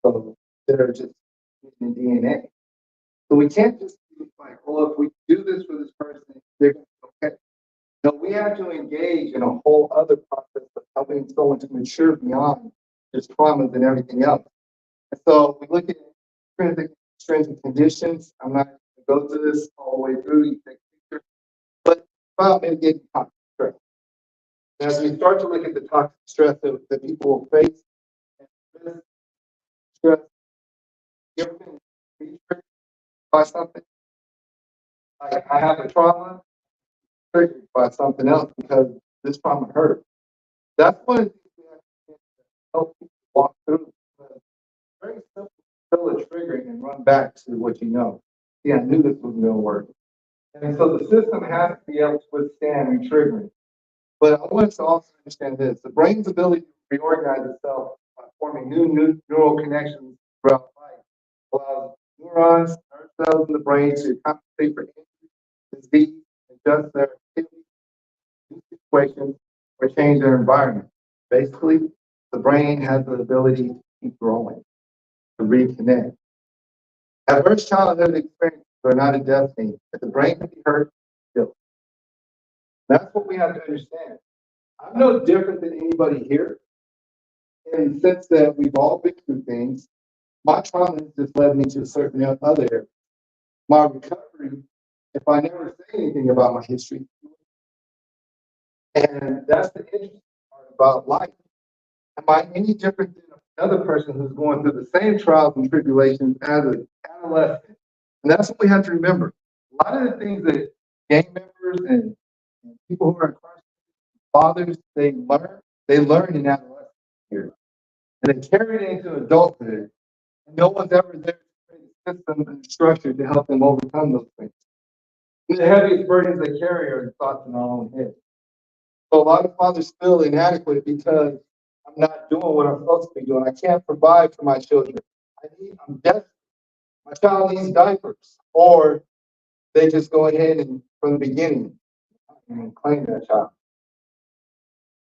also that are just in DNA. So we can't just be like, well, if we do this for this person, they're going to be okay. No, we have to engage in a whole other process of helping someone to mature beyond just traumas and everything else. And so we look at extrinsic conditions. I'm not going to go through this all the way through. You take a picture, but it's about mitigating toxic stress. And as we start to look at the toxic stress that people will face, and stress, you ever been triggered by something? Like I have a trauma triggered by something else because this trauma hurt. That's one of the things we have to help people walk through. It's very simple to feel it triggering and run back to what you know. Yeah, I knew this was going to work. And so the system has to be able to withstand re-triggering. But I want us to also understand this. The brain's ability to reorganize itself by forming new neural connections throughout life allows neurons, nerve cells in the brain to compensate for injury, disease, adjust their activity, situations or change their environment. Basically, the brain has the ability to keep growing, to reconnect. Adverse childhood experiences are not a destiny, but the brain can be hurt still. That's what we have to understand. I'm no different than anybody here in the sense that we've all been through things. My trauma has just led me to a certain other area. My recovery, if I never say anything about my history, and that's the interesting part about life. Am I any different than another person who's going through the same trials and tribulations as an adolescent? And that's what we have to remember. A lot of the things that gang members and people who are incarcerated, fathers, they learn in adolescence years. And they carry it into adulthood. And no one's ever there to create a system and structure to help them overcome those things. And the heaviest burdens they carry are the thoughts in our own head. So a lot of fathers feel inadequate because I'm not doing what I'm supposed to be doing. I can't provide for my children. I'm desperate. My child needs diapers. Or they just go ahead and from the beginning and claim that child.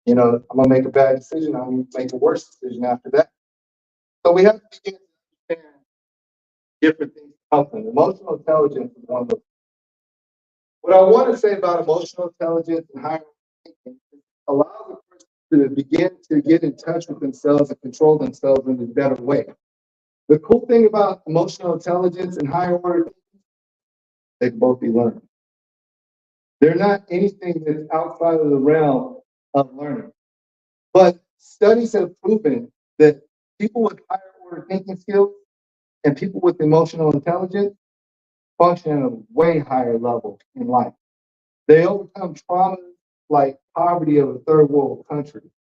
You know, I'm gonna make a bad decision, I'm gonna make a worse decision after that. So we have to begin to understand different things to help them. Emotional intelligence is one of those. What I want to say about emotional intelligence and higher thinking is it allows a person to begin to get in touch with themselves and control themselves in a better way. The cool thing about emotional intelligence and higher order thinking, they can both be learned. They're not anything that's outside of the realm of learning. But studies have proven that people with higher order thinking skills and people with emotional intelligence function at a way higher level in life. They overcome traumas like poverty of a third world country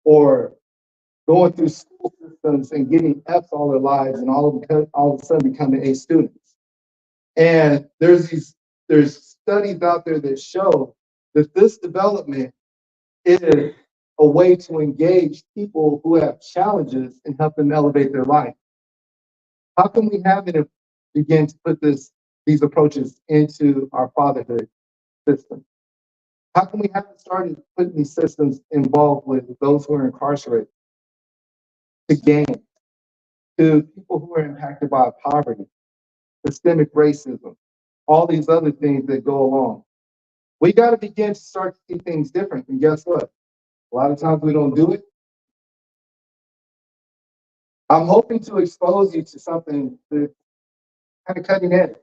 or going through school systems and getting F's all their lives and all of a sudden becoming A students. And there's studies out there that show that this development is a way to engage people who have challenges and help them elevate their life. How can we have it begin to put these approaches into our fatherhood system? How can we have it started putting these systems involved with those who are incarcerated, to gangs, to people who are impacted by poverty, systemic racism, all these other things that go along? We got to begin to start to see things different. And guess what? A lot of times we don't do it. I'm hoping to expose you to something that's kind of cutting edge.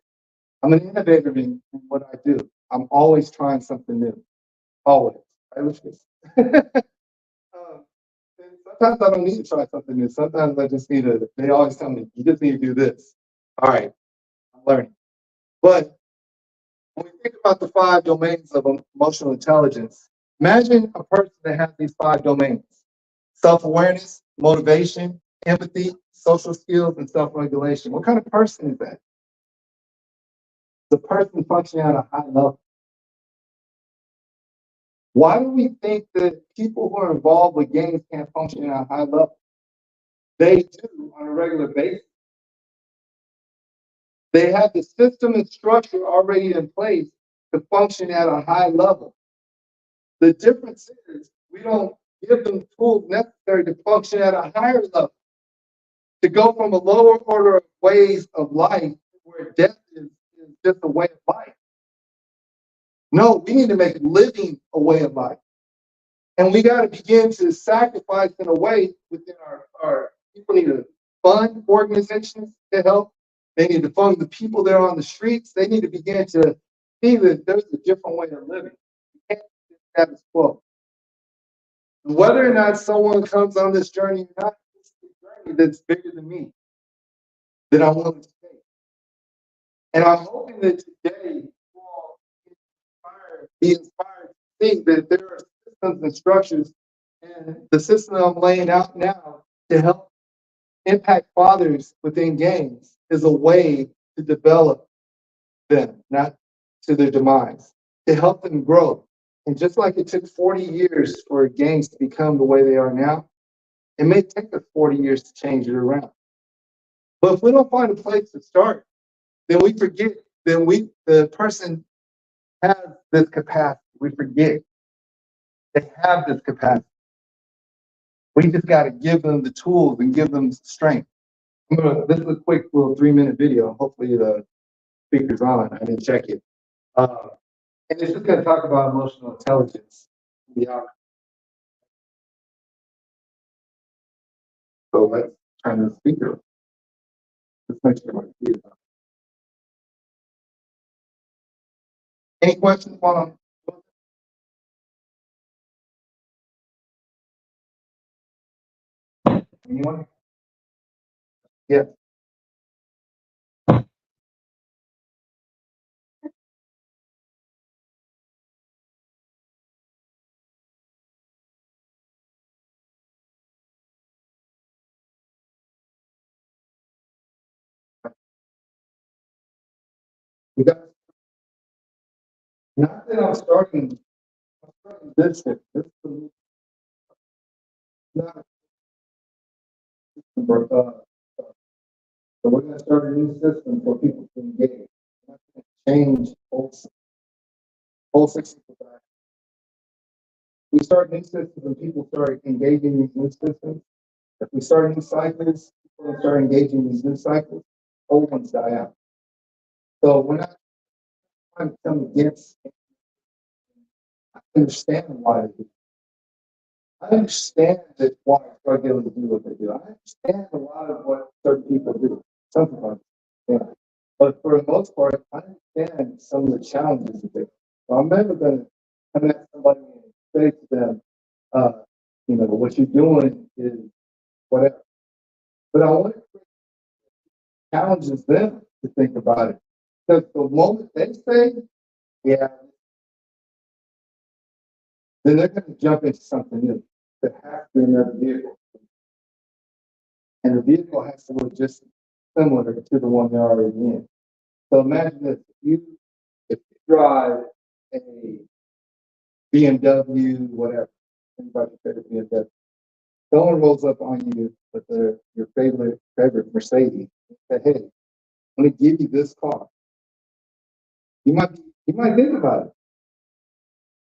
I'm an innovator in what I do. I'm always trying something new. Always. Right, Lucius? Um, and sometimes I don't need to try something new. Sometimes I just need to, they always tell me, you just need to do this. All right, I'm learning. But when we think about the 5 domains of emotional intelligence, imagine a person that has these 5 domains: self-awareness, motivation, empathy, social skills, and self-regulation. What kind of person is that? The person functioning at a high level. Why do we think that people who are involved with gangs can't function at a high level? They do on a regular basis. They have the system and structure already in place to function at a high level. The difference is we don't give them tools necessary to function at a higher level, to go from a lower order of ways of life where death is just a way of life. No, we need to make living a way of life. And we got to begin to sacrifice in a way within our people need to fund organizations to help. They need to fund the people that are on the streets. They need to begin to see that there's a different way of living. You can't do status quo. Whether or not someone comes on this journey or not, it's a journey that's bigger than me, that I'm willing to take. And I'm hoping that today you all be inspired to think that there are systems and structures, and the system I'm laying out now to help impact fathers within gangs is a way to develop them, not to their demise, to help them grow. And just like it took 40 years for gangs to become the way they are now, it may take us 40 years to change it around. But if we don't find a place to start, then we forget, the person has this capacity. We forget. They have this capacity. We just got to give them the tools and give them strength. This is a quick little 3-minute video. Hopefully the speaker's on. I didn't check it. And it's just going to talk about emotional intelligence. Yeah. So let's turn the speaker. Let's make sure my computer's on. Any questions while anyone? Yeah. We got, not that I'm starting this. This is not, so we're going to start a new system for people to engage. We're not going to change whole system. We start new systems and people start engaging these new systems. If we start new cycles, people start engaging these new cycles, old ones die out. So we're not trying to come against. I understand why they do. I understand that why drug dealers do what they do. I understand a lot of what certain people do. Some people understand. But for the most part, I understand some of the challenges that they have. So I'm never going to come at somebody and say to them, what you're doing is whatever. But I want to challenge them to think about it. Because the moment they say, yeah, then they're going to jump into something new. There has to be another vehicle. And the vehicle has to look just similar to the one they're already in. So imagine this, if you drive a BMW, whatever, anybody's favorite BMW, someone rolls up on you with your favorite Mercedes and say, hey, I'm going to give you this car. You might think about it.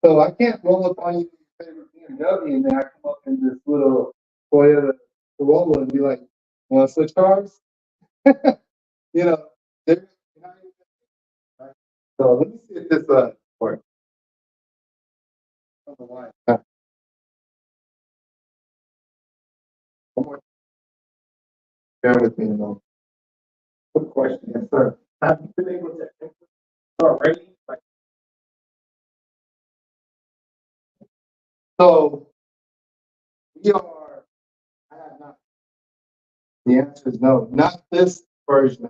So I can't roll up on you with your favorite BMW and then I come up in this little Toyota Corolla and be like, want to switch cars? you know, they're not even, right? So let me see if this works. I don't know why. Bear with me a moment. Quick question, yes, sir. Have you been able to already? So we are. I have not. The answer is no. Not this version.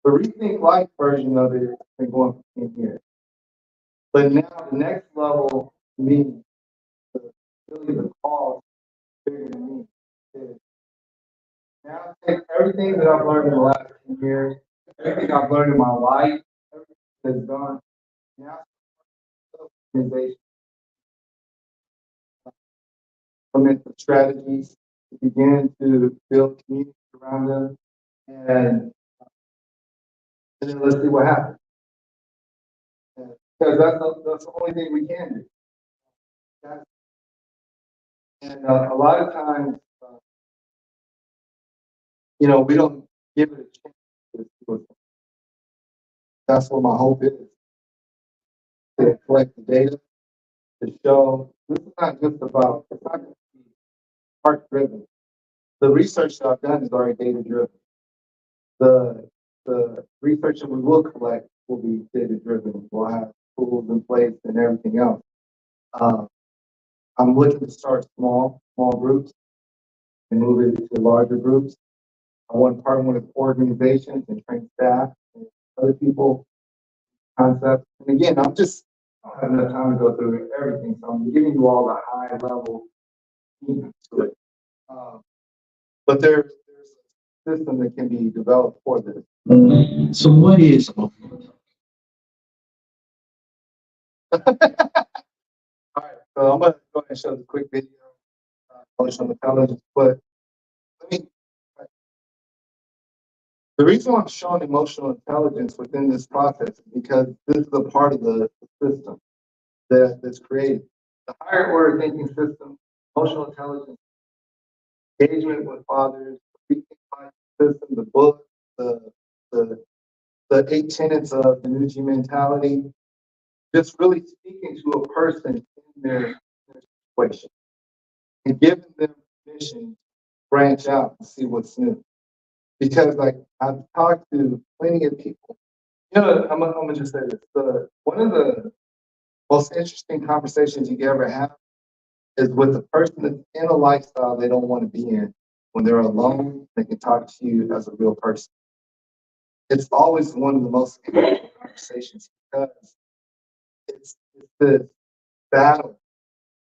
The Rethink Life version of it has been going for 10 years. But now the next level to me, really the cause bigger than me, is now take everything that I've learned in the last 10 years, everything I've learned in my life, everything that's gone, now organization, implement the strategies to begin to build community around them, and then let's see what happens. Because that's the only thing we can do. And a lot of times, we don't give it a chance. That's what my hope is, to collect the data, to show this is not just about, it's not going to be heart driven. The research that I've done is already data driven. The research that we will collect will be data driven. We'll have tools in place and everything else. I'm looking to start small groups and move it into larger groups. I want to partner with organizations and train staff and other people, concepts. And again, I don't have enough time to go through everything, so I'm giving you all the high level to it. But there's a system that can be developed for this. So what is All right, so I'm going to go ahead and show the quick video, emotional intelligence. But the reason why I'm showing emotional intelligence within this process is because this is a part of the system that's created. the higher order thinking system, emotional intelligence, engagement with fathers, the thinking life system, the book, the, the, the 8 tenets of the New G mentality, just really speaking to a person in their situation and giving them permission to branch out and see what's new. Because like I've talked to plenty of people. I'm gonna just say this. One of the most interesting conversations you can ever have is with a person that's in a lifestyle they don't want to be in. When they're alone, they can talk to you as a real person. It's always one of the most interesting conversations because it's this battle,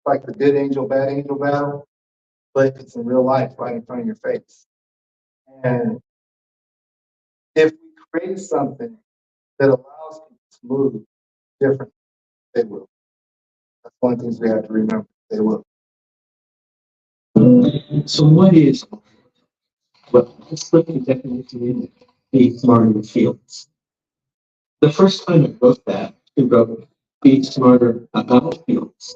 like the good angel, bad angel battle, but it's in real life right in front of your face. And if we create something that allows people to move different, they will. That's one of the things we have to remember. They will. So what is, well, let's look at the definition in being smarter with feelings. The first time I wrote that, I wrote being smarter about feelings.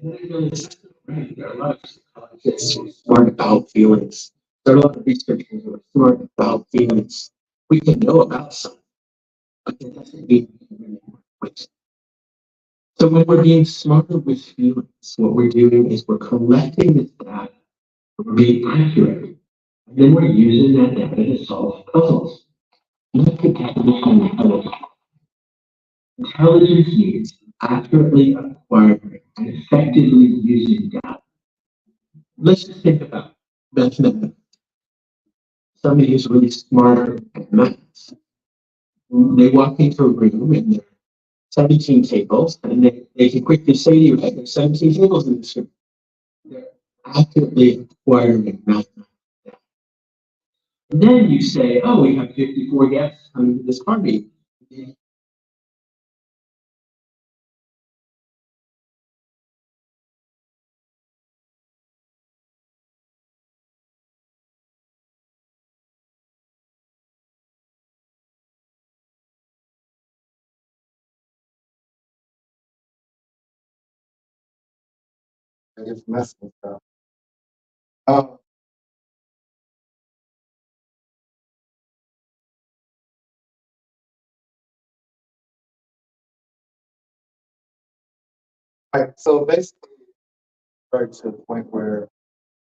And I realized, right, there are a lot of psychologists who are smart about feelings. There are a lot of researchers who are smart about feelings. We can know about something, but that doesn't mean we can really work with it. So when we're being smarter with feelings, what we're doing is we're collecting this data, we're being accurate, and then we're using that data to solve puzzles. Look at that intelligence. Intelligence means accurately acquiring and effectively using data. Let's just think about mathematics. Somebody who's really smart at maths. They walk into a room and there are 17 tables, and they can quickly say to you, hey, there's 17 tables in this room. They're accurately acquiring mathematics. And then you say, oh, we have 54 guests coming to this party. It's messing with stuff. Um, right. So basically, start to the point where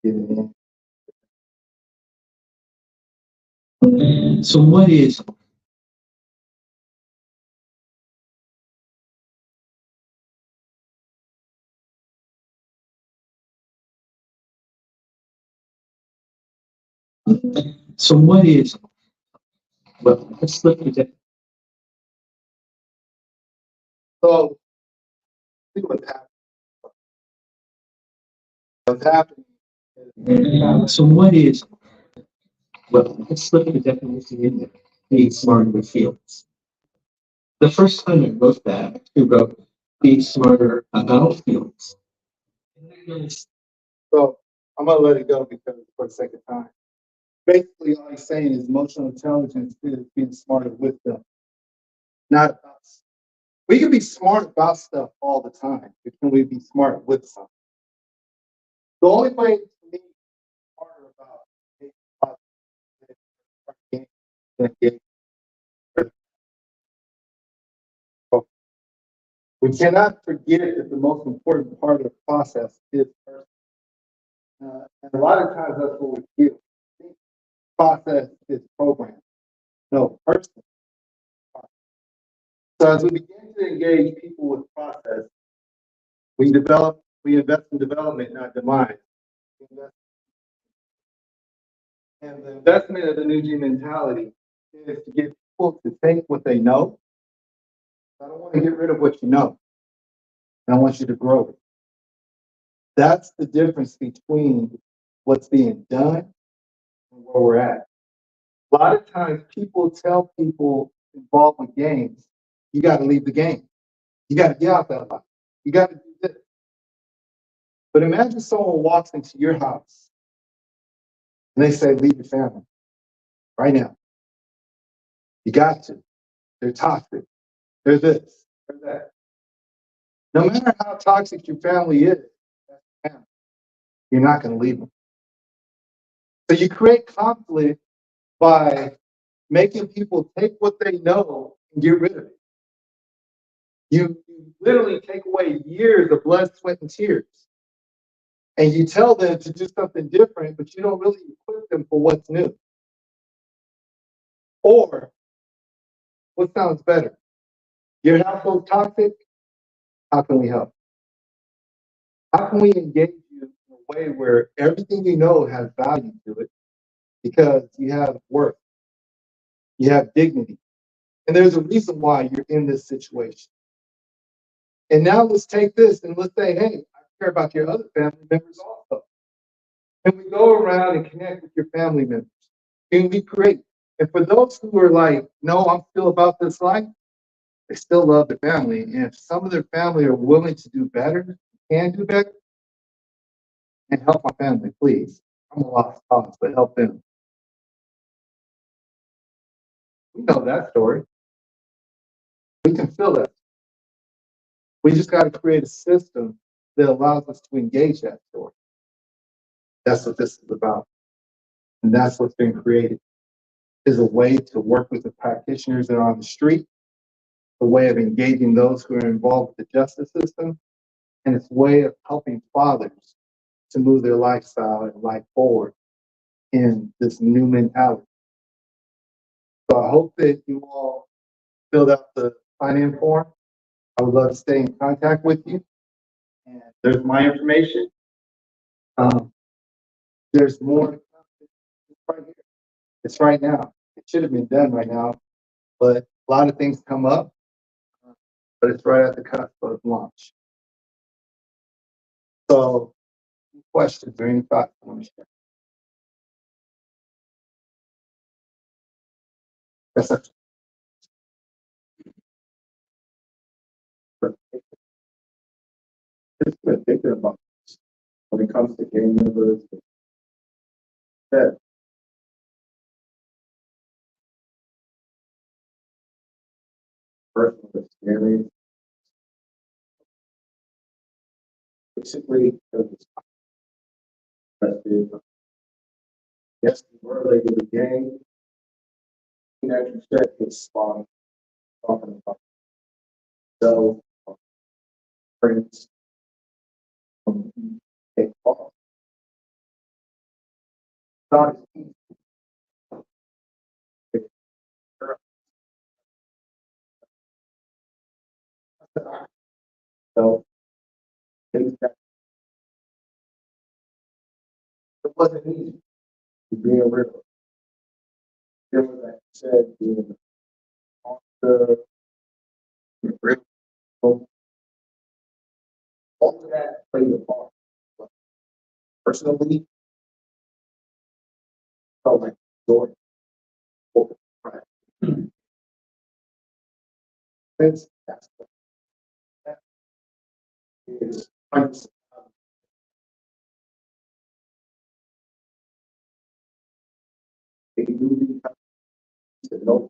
getting in. So what is, so what is, well, let's look at that. So see what's happening. What's happening is So what is, well, let's look at the definition in there, being smarter with feelings. The first time I wrote that, I wrote being smarter about feelings. And I realized, so I'm gonna let it go because for the sake of time. Basically, all he's saying is emotional intelligence is being smarter with them, not about. We can be smart about stuff all the time, but can we be smart with something? The only way to be smarter about it is we cannot forget that the most important part of the process is person. And a lot of times that's what we feel. Process is program. No, person. So as we begin to engage people with process, we invest in development, not demise. And the investment of the new G mentality is to get people to think what they know. I don't want to get rid of what you know. I want you to grow it. That's the difference between what's being done and where we're at. A lot of times people tell people involved with games, you got to leave the game. You got to get out that life. You got to do this. But imagine someone walks into your house and they say, leave your family right now. You got to. They're toxic. They're this. They're that. No matter how toxic your family is, you're not going to leave them. So you create conflict by making people take what they know and get rid of it. You literally take away years of blood, sweat, and tears. And you tell them to do something different, but you don't really equip them for what's new. Or, what sounds better? Your household toxic? How can we help? How can we engage you in a way where everything you know has value to it because you have worth, you have dignity, and there's a reason why you're in this situation. And now let's take this and let's say, hey, I care about your other family members also. And we go around and connect with your family members. And we create. And for those who are like, no, I'm still about this life, they still love their family. And if some of their family are willing to do better, can do better, and help my family, please. I'm a lost cause, but help them. We know that story. We can feel that. We just got to create a system that allows us to engage that story. That's what this is about. And that's what's been created, is a way to work with the practitioners that are on the street, a way of engaging those who are involved with the justice system, and it's a way of helping fathers to move their lifestyle and life forward in this new mentality. So I hope that you all filled out the sign-in form. I would love to stay in contact with you. And there's my information. Um, there's more. It's right here. It's right now. It should have been done right now, but a lot of things come up. But it's right at the cusp of launch. So, any questions or any thoughts you want to share? That's it. It's been thinking about this. When it comes to gang members, that personal experience, basically, because it's arrested. Yes, we were labeled a gang. In that respect, it's talking about self, friends, take off. Not as easy. So, things that it wasn't easy to be a real. There was that said being on the real. All of that played a part. But personally, felt like joy. Right. That's what that is. They do to know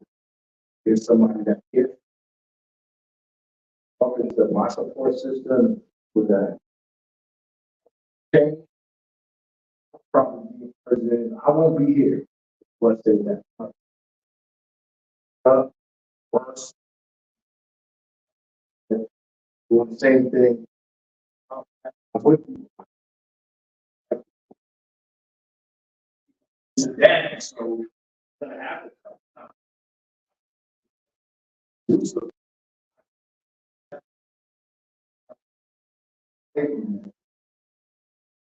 there's somebody that cares. Up into my support system with that. Okay, probably be president. I won't be here. Let's say that. Worse, doing the same thing. I'm with you. It's a dad, so it's gonna happen. So,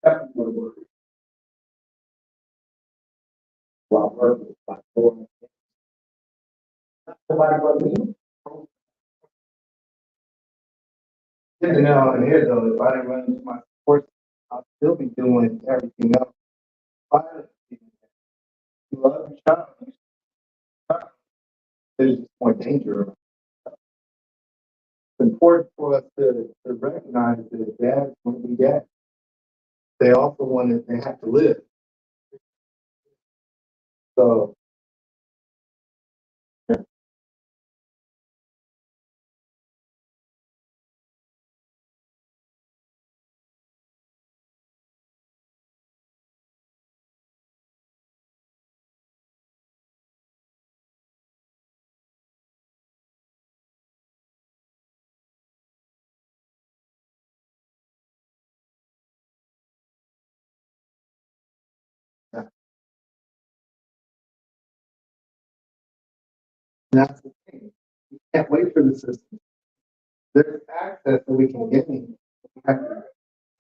that's what it was. While working, like going, nobody but me. Hit the nail on the head though. If I didn't run into my support, I'd still be doing everything else. You love your child. There's more danger. It's important for us to recognize that dads want to be dads. They also want to, they have to live. So And that's the thing. We can't wait for the system. There's access that we can gain. We have to,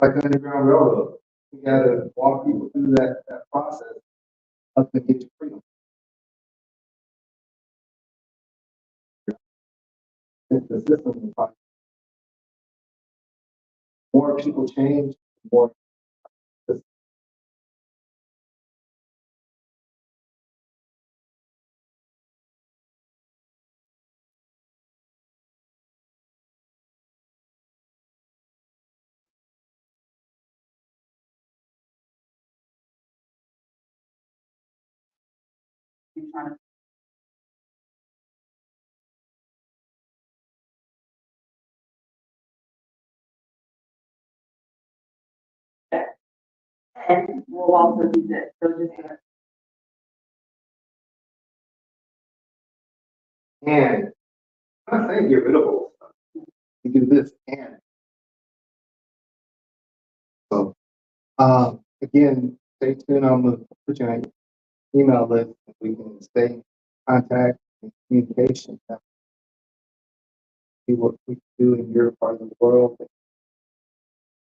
like the Underground Railroad, we gotta walk people through that process up to get to freedom. If the system is fine, more people change, more. And we'll also do this, so just gonna. And I'm not saying get rid of all stuff. You do this and so again, stay tuned. I'm gonna put you on an email list if we can stay in contact and communication. See what we can do in your part of the world.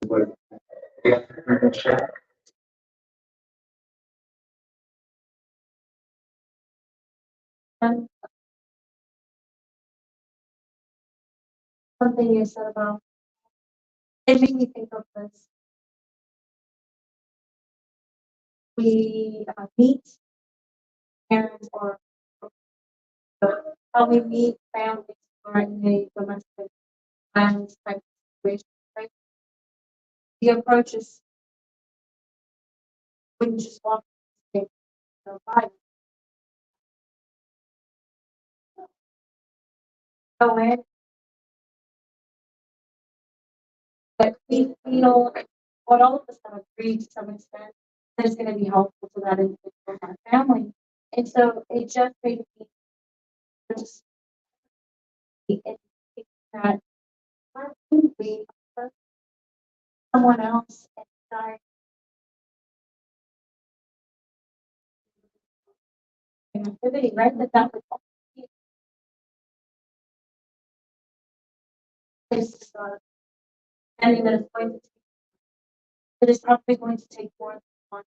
What Yeah, sure. And something you said about, it made me think of this. We meet parents or how we meet families who are in a domestic violence type situation, right? The approach is when you just walk in the violence. Go in, but we feel what all of us have agreed to some extent that is going to be helpful to that individual and that family. And so it just made me just that why wouldn't we put someone else and start an activity, right? That would be a place to start. I mean, that it's going to take, that it's probably going to take more than one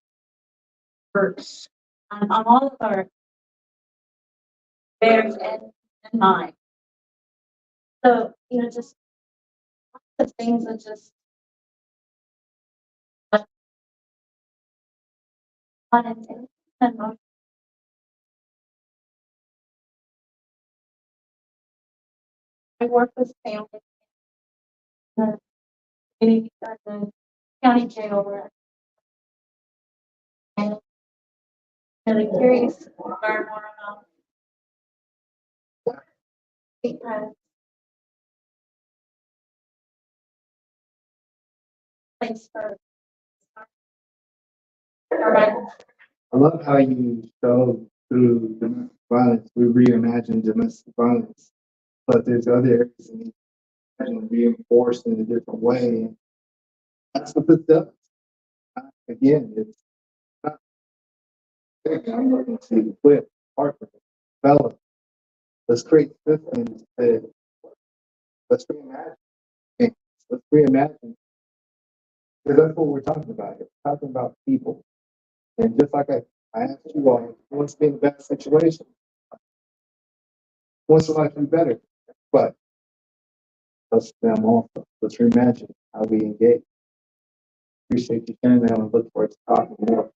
verse on all of our bears and mine. So, just the things that just unintended and I work with families in the county jail where I'm really curious to learn more about because place for right. I love how you show through domestic violence. We reimagine domestic violence, but there's other areas that need to be reinforced in a different way. That's what this does. Again, it's not I'm looking to equip, partner, develop. Let's create systems that let's reimagine. things. Let's reimagine. Because that's what we're talking about here. We're talking about people. And just like I asked you all, who wants to be in the best situation? Who wants to life be better? But let's them also. Let's reimagine how we engage. Appreciate you sharing that and look forward to talking more.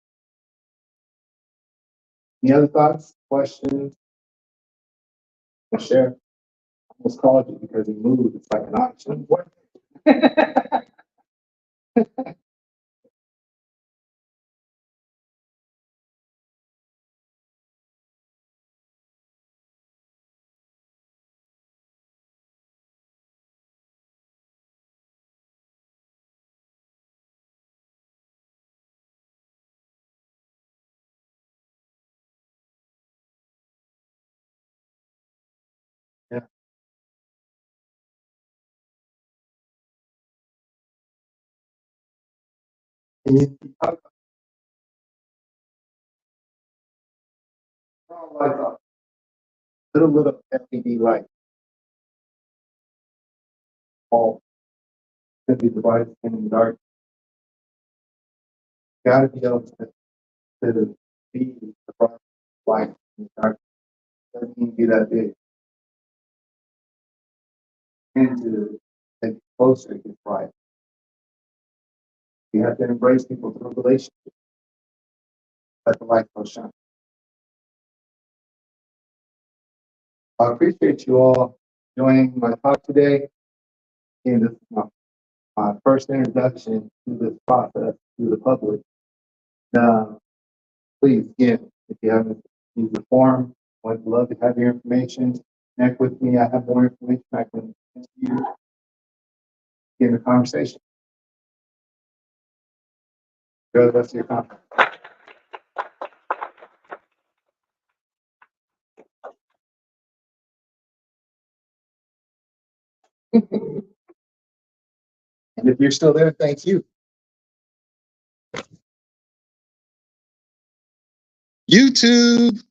Any other thoughts, questions? I'll share. I almost called you because he moved. It's like an auction. What? Yeah. And you talk about life. little LED light. All can be divided in the dark. Gotta be able to be the bright light in the dark. Doesn't mean to be that big. And to get closer, it gets bright. You have to embrace people through relationships. Let the light go shine. I appreciate you all joining my talk today. And this is my first introduction to this process to the public. Now, please, again, if you haven't used the form, I'd love to have your information. Connect with me. I have more information I can send to you in the conversation. Enjoy the rest of your conference. And if you're still there, thank you. YouTube.